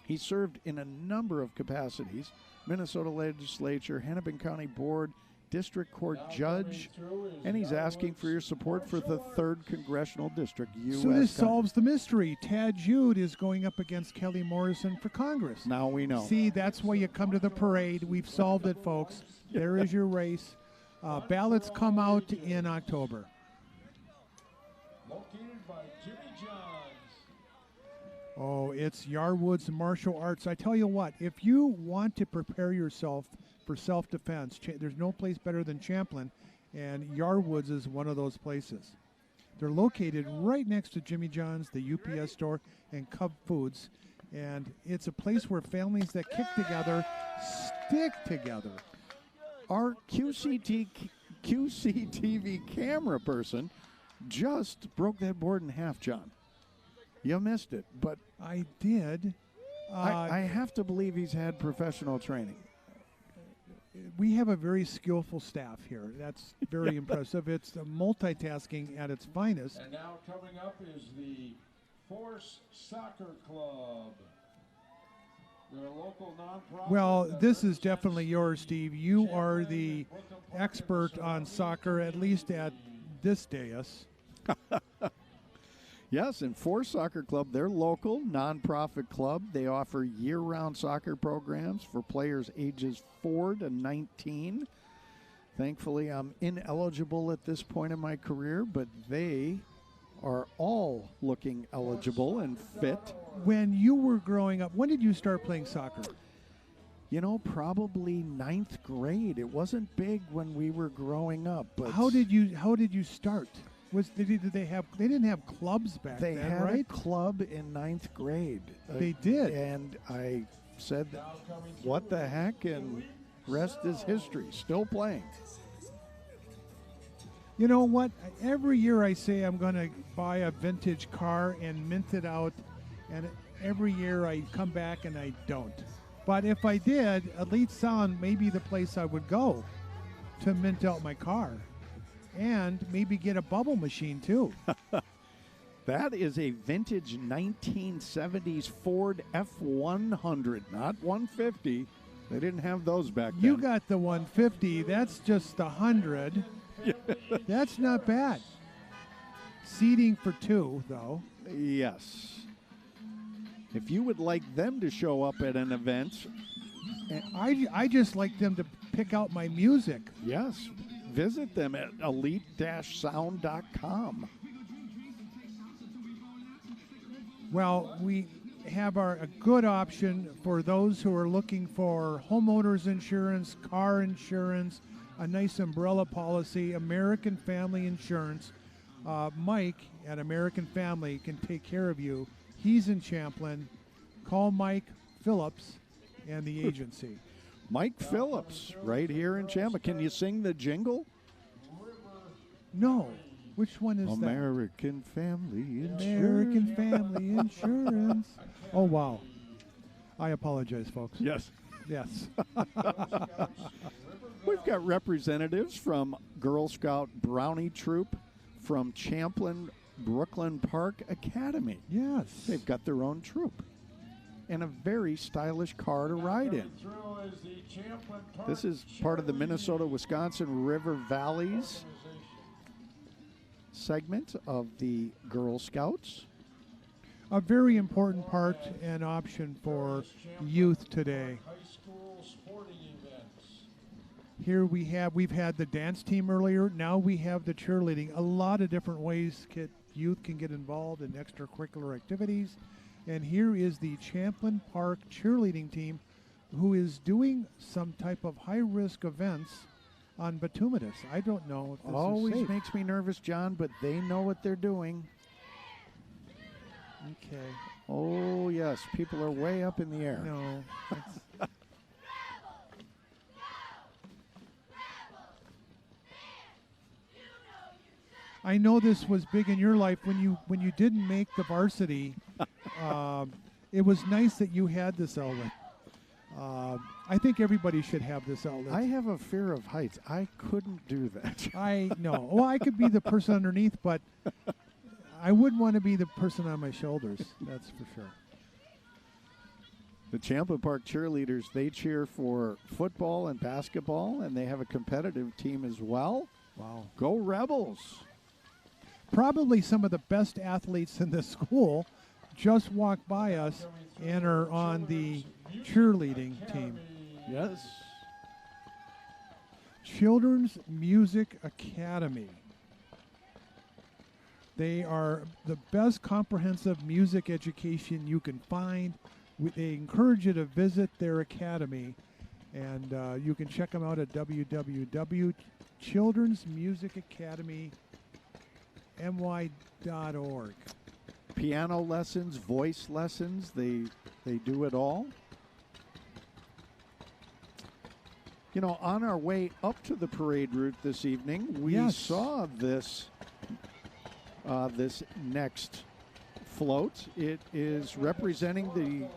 He served in a number of capacities, Minnesota legislature, Hennepin County Board, District Court Judge, and he's asking for your support for the 3rd Congressional District, U.S.
So this solves the mystery. Tad Jude is going up against Kelly Morrison for Congress.
Now we know.
See, that's why you come to the parade. We've solved it, folks. There is your race. Ballots come out in October.
Located by Jimmy John's.
Oh, it's Yarwood's Martial Arts. I tell you what, if you want to prepare yourself for self-defense, there's no place better than Champlin, and Yarwood's is one of those places. They're located right next to Jimmy John's, the UPS store, and Cub Foods, and it's a place where families that kick together stick together.
Our QCTV camera person just broke that board in half, John. You missed it, but
I did.
I have to believe he's had professional training.
We have a very skillful staff here. That's very impressive. It's multitasking at its finest.
And now coming up is the Force Soccer Club. They're a local nonprofit.
Well, this is definitely yours, Steve. You are the expert on soccer, at least at this dais.
Yes, and Force Soccer Club, they're local, nonprofit club. They offer year-round soccer programs for players ages 4 to 19. Thankfully, I'm ineligible at this point in my career, but they are all looking eligible and fit.
When you were growing up, when did you start playing soccer?
You know, probably 9th grade. It wasn't big when we were growing up, but
How did you start? They didn't have clubs back
they
then,
had
right?
a club in 9th grade.
They did.
And I said, what the heck, and rest is history. Still playing.
You know what? Every year I say I'm going to buy a vintage car and mint it out, and every year I come back and I don't. But if I did, Elite Sound may be the place I would go to mint out my car. And maybe get a bubble machine, too.
That is a vintage 1970s Ford F100, not 150. They didn't have those back then.
You got the 150. That's just the 100. That's not bad. Seating for 2, though.
Yes. If you would like them to show up at an event.
And I just like them to pick out my music.
Yes. Visit them at elite-sound.com.
Well, we have a good option for those who are looking for homeowners insurance, car insurance, a nice umbrella policy, American Family Insurance. Mike at American Family can take care of you. He's in Champlin. Call Mike Phillips and the agency.
Mike Phillips, right here in Champlin. Can you sing the jingle?
No. Which one is
American Family
that?
Insurance.
American Family Insurance. Oh, wow. I apologize, folks.
Yes.
Yes.
We've got representatives from Girl Scout Brownie Troop, from Champlin Brooklyn Park Academy.
Yes.
They've got their own troop and a very stylish car to ride in. This is part of the Minnesota-Wisconsin River Valleys segment of the Girl Scouts.
A very important part and option for youth today. Here we've had the dance team earlier. Now we have the cheerleading. A lot of different ways youth can get involved in extracurricular activities. And here is the Champlin Park cheerleading team, who is doing some type of high-risk events on bituminous. I don't know if this
Always
is safe.
makes me nervous, John, but they know what they're doing.
Okay.
Oh, yes, people are way up in the air.
No. I know this was big in your life when you didn't make the varsity. It was nice that you had this outlet. I think everybody should have this outlet.
I have a fear of heights. I couldn't do that.
I know. Well, I could be the person underneath, but I wouldn't want to be the person on my shoulders. That's for sure.
The Champlin Park cheerleaders, they cheer for football and basketball, and they have a competitive team as well.
Wow.
Go Rebels.
Probably some of the best athletes in the school just walked by us and are on the cheerleading team.
Yes.
Children's Music Academy. They are the best comprehensive music education you can find. They encourage you to visit their academy, and you can check them out at www.childrensmusicacademy.my.org.
Piano lessons, voice lessons, they do it all. You know, on our way up to the parade route this evening, we saw this this next float. It is representing the,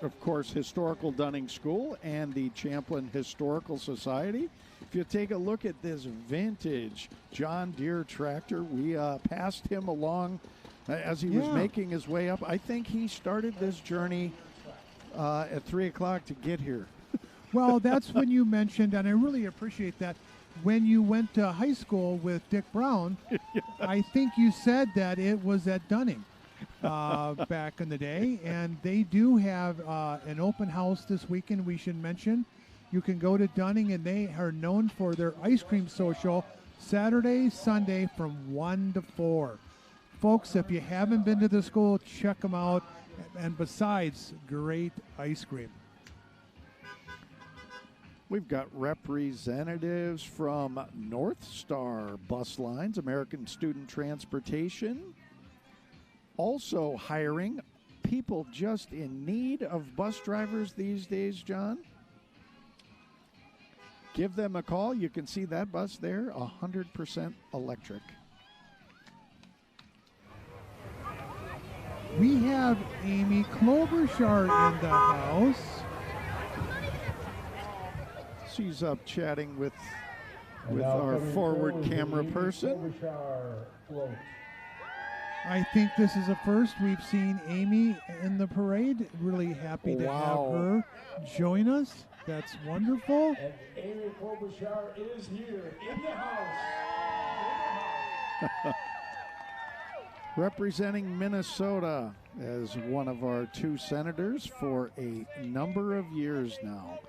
of course, historical Dunning School and the Champlin Historical Society. If you take a look at this vintage John Deere tractor, we passed him along as he was making his way up. I think he started this journey at 3 o'clock to get here.
Well, that's when you mentioned, and I really appreciate that, when you went to high school with Dick Brown, I think you said that it was at Dunning back in the day. And they do have an open house this weekend, we should mention. You can go to Dunning, and they are known for their ice cream social Saturday, Sunday from 1 to 4. Folks, if you haven't been to the school, check them out. And besides, great ice cream.
We've got representatives from North Star Bus Lines, American Student Transportation, also hiring people just in need of bus drivers these days, John. Give them a call. You can see that bus there, 100% electric.
We have Amy Klobuchar in the house.
She's up chatting with our forward camera person.
I think this is a first. We've seen Amy in the parade. Really happy to have her join us. That's wonderful.
And Amy Klobuchar is here in the house.
Representing Minnesota as one of our two senators for a number of years now.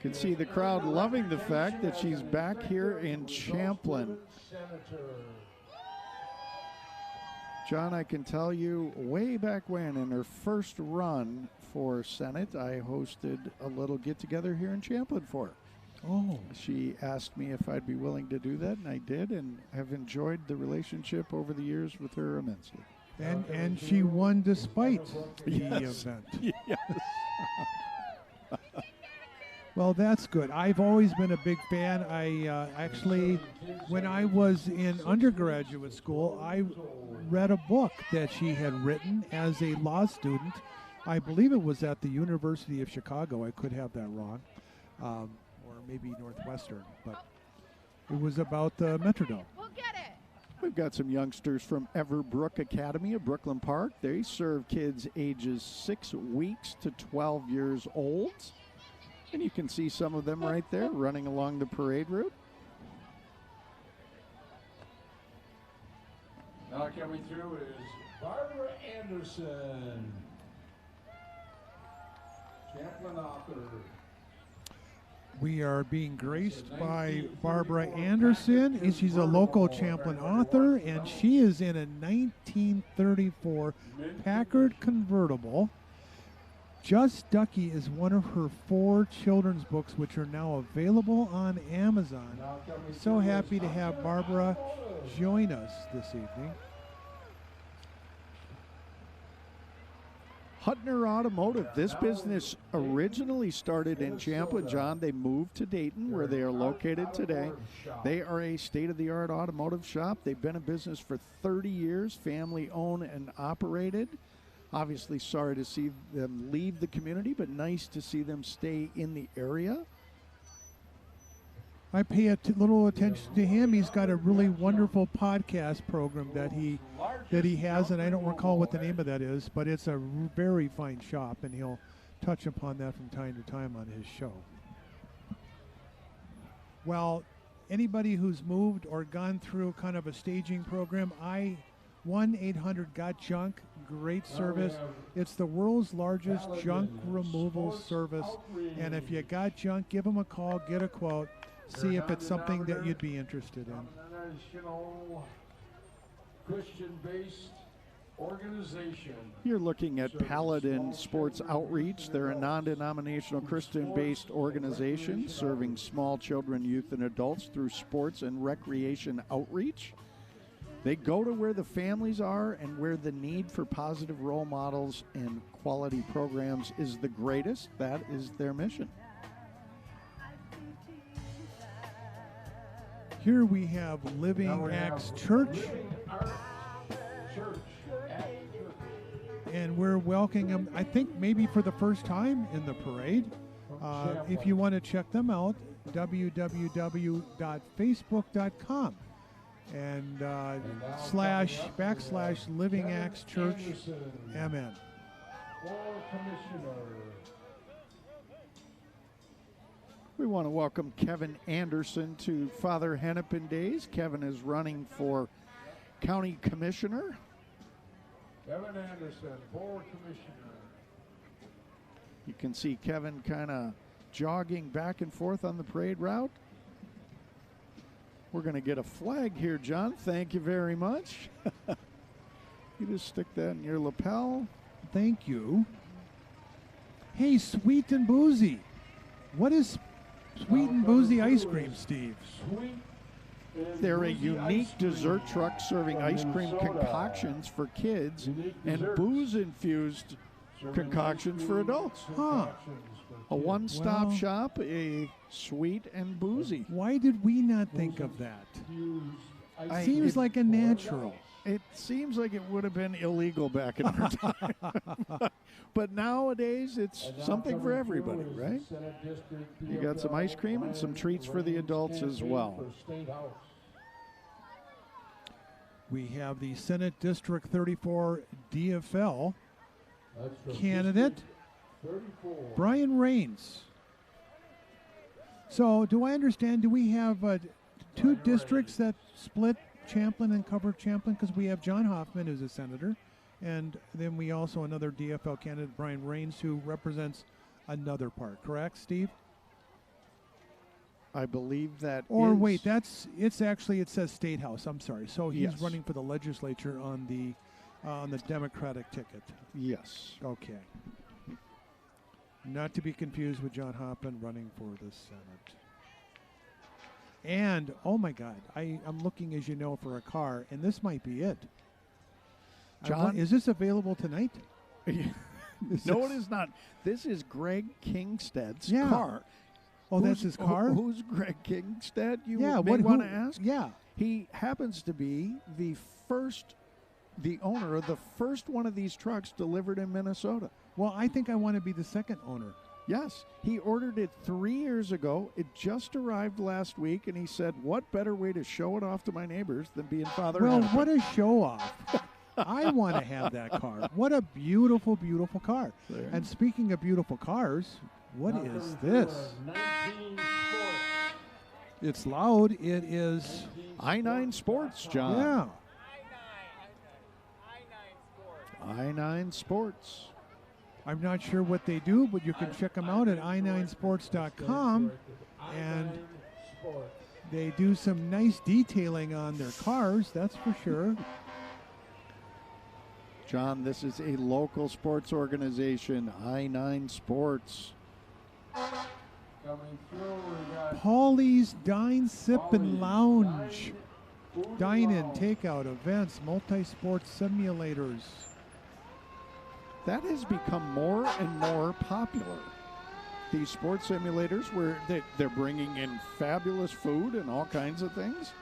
You can see the crowd loving the fact that she's back here in Champlin. John, I can tell you, way back when, in her first run for Senate, I hosted a little get-together here in Champlin for her.
Oh.
She asked me if I'd be willing to do that, and I did, and have enjoyed the relationship over the years with her immensely.
And she won despite the event.
Yes.
Well, that's good. I've always been a big fan. I actually, when I was in undergraduate school, I read a book that she had written as a law student. I believe it was at the University of Chicago. I could have that wrong. Or maybe Northwestern. But it was about the Metrodome.
We'll get it.
We've got some youngsters from Everbrook Academy of Brooklyn Park. They serve kids ages 6 weeks to 12 years old. And you can see some of them right there running along the parade route.
Now coming through is Barbara Anderson, Champlin author.
We are being graced by Barbara Anderson. She's a local Champlin author, and she is in a 1934 Packard convertible. Just Ducky is one of her 4 children's books, which are now available on Amazon. So happy to have Barbara join us this evening.
Huttner Automotive. This business originally started in Champlin, John. They moved to Dayton, where they are located today. They are a state-of-the-art automotive shop. They've been in business for 30 years, family-owned and operated. Obviously, sorry to see them leave the community, but nice to see them stay in the area.
I pay a little attention to him. He's got a really wonderful podcast program that he has, and I don't recall what the name of that is, but it's a very fine shop, and he'll touch upon that from time to time on his show. Well, anybody who's moved or gone through kind of a staging program, 1-800-GOT-JUNK, great service. It's the world's largest junk removal service, and if you got junk, give them a call, get a quote. See if it's something that you'd be interested in.
National Christian-based organization.
You're looking at Paladin Sports Outreach. They're a non-denominational Christian-based organization serving small children, youth, and adults through sports and recreation outreach. They go to where the families are and where the need for positive role models and quality programs is the greatest. That is their mission.
Here we have Living Acts Church, and we're welcoming them, I think, maybe for the first time in the parade. If you want to check them out, www.facebook.com and / Living Acts Church MN.
We want to welcome Kevin Anderson to Father Hennepin Days. Kevin is running for County Commissioner.
Kevin Anderson, for Commissioner.
You can see Kevin kind of jogging back and forth on the parade route. We're going to get a flag here, John. Thank you very much. You just stick that in your lapel.
Thank you. Hey, Sweet and Boozy. What is Sweet and Boozy ice cream, Steve?
They're a unique dessert truck serving ice cream concoctions for kids and booze-infused concoctions for adults.
Huh.
A one-stop shop, a Sweet and Boozy.
Why did we not think of that? Seems like a natural.
It seems like it would have been illegal back in our time. But nowadays, it's something for everybody, right? You got some ice cream and some treats for the adults as well.
We have the Senate District 34 DFL candidate, Brian Raines. So, do I understand, do we have 2 districts that split Champlin and cover Champlin? Because we have John Hoffman, who's a senator, and then we also another DFL candidate, Brian Raines, who represents another part. Correct, Steve?
I believe that
Or
is,
wait, it says State House. I'm sorry. So he's
Yes.
running for the legislature on the Democratic ticket.
Yes.
Okay. Not to be confused with John Hoffman running for the Senate. And, oh my God, I'm looking, as you know, for a car, and this might be it.
John?
Is this available tonight?
No, it is not. This is Greg Kingstead's
Yeah.
car.
Oh, that's his car?
Who's Greg Kingstead? You
Yeah,
may want to ask.
Yeah.
He happens to be the owner of the first one of these trucks delivered in Minnesota.
Well, I think I want to be the second owner.
Yes, he ordered it 3 years ago. It just arrived last week, and he said, what better way to show it off to my neighbors than being Father
Well,
Hennepin?
what a show off. I want to have that car. What a beautiful, beautiful car.
There.
And speaking of beautiful cars, what is this? It's loud. It is.
I-9 Sports, John.
Yeah.
I-9 Sports.
I'm not sure what they do, but you can check them out at i9sports.com, and they do some nice detailing on their cars, that's for sure.
John, this is a local sports organization, I9 Sports.
Coming through, we got
Paulie's Dine, Sip, and
Paulie's
Lounge.
Food and
Dine-in,
Lounge.
takeout, events, multi-sport simulators.
That has become more and more popular. These sports simulators where they're bringing in fabulous food and all kinds of things.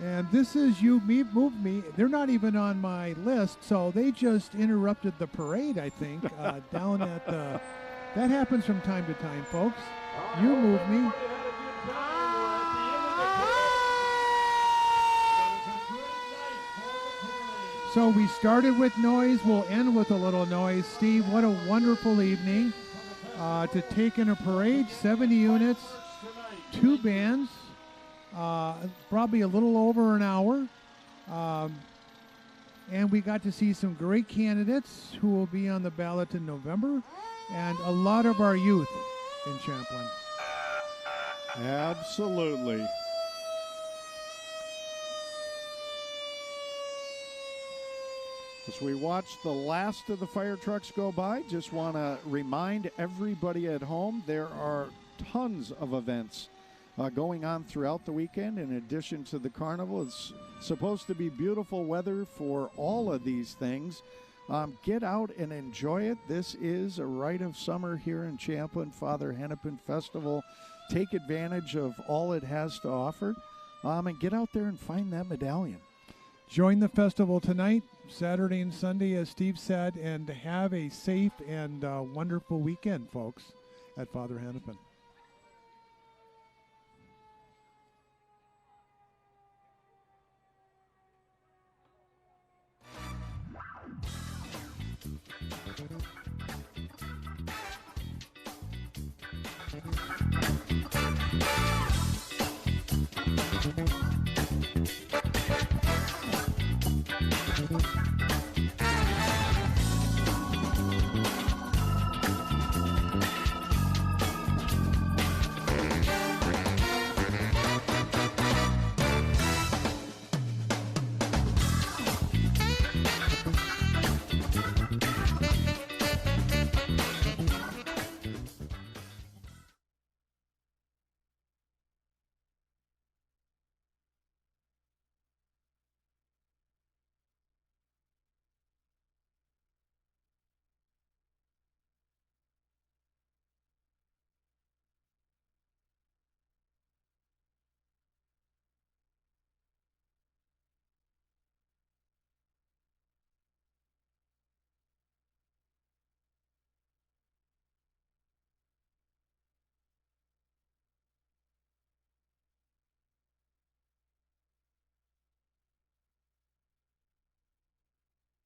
And this is You Me Move Me. They're not even on my list, so they just interrupted the parade, I think, down at the... That happens from time to time, folks. You Move Me. So we started with noise, we'll end with a little noise. Steve, what a wonderful evening to take in a parade, 70 units, 2 bands, probably a little over an hour. And we got to see some great candidates who will be on the ballot in November, and a lot of our youth in Champlin.
Absolutely. As we watch the last of the fire trucks go by, just want to remind everybody at home there are tons of events going on throughout the weekend. In addition to the carnival, it's supposed to be beautiful weather for all of these things. Get out and enjoy it. This is a rite of summer here in Champlin, Father Hennepin Festival. Take advantage of all it has to offer, and get out there and find that medallion.
Join the festival tonight, Saturday and Sunday, as Steve said, and have a safe and wonderful weekend, folks, at Father Hennepin.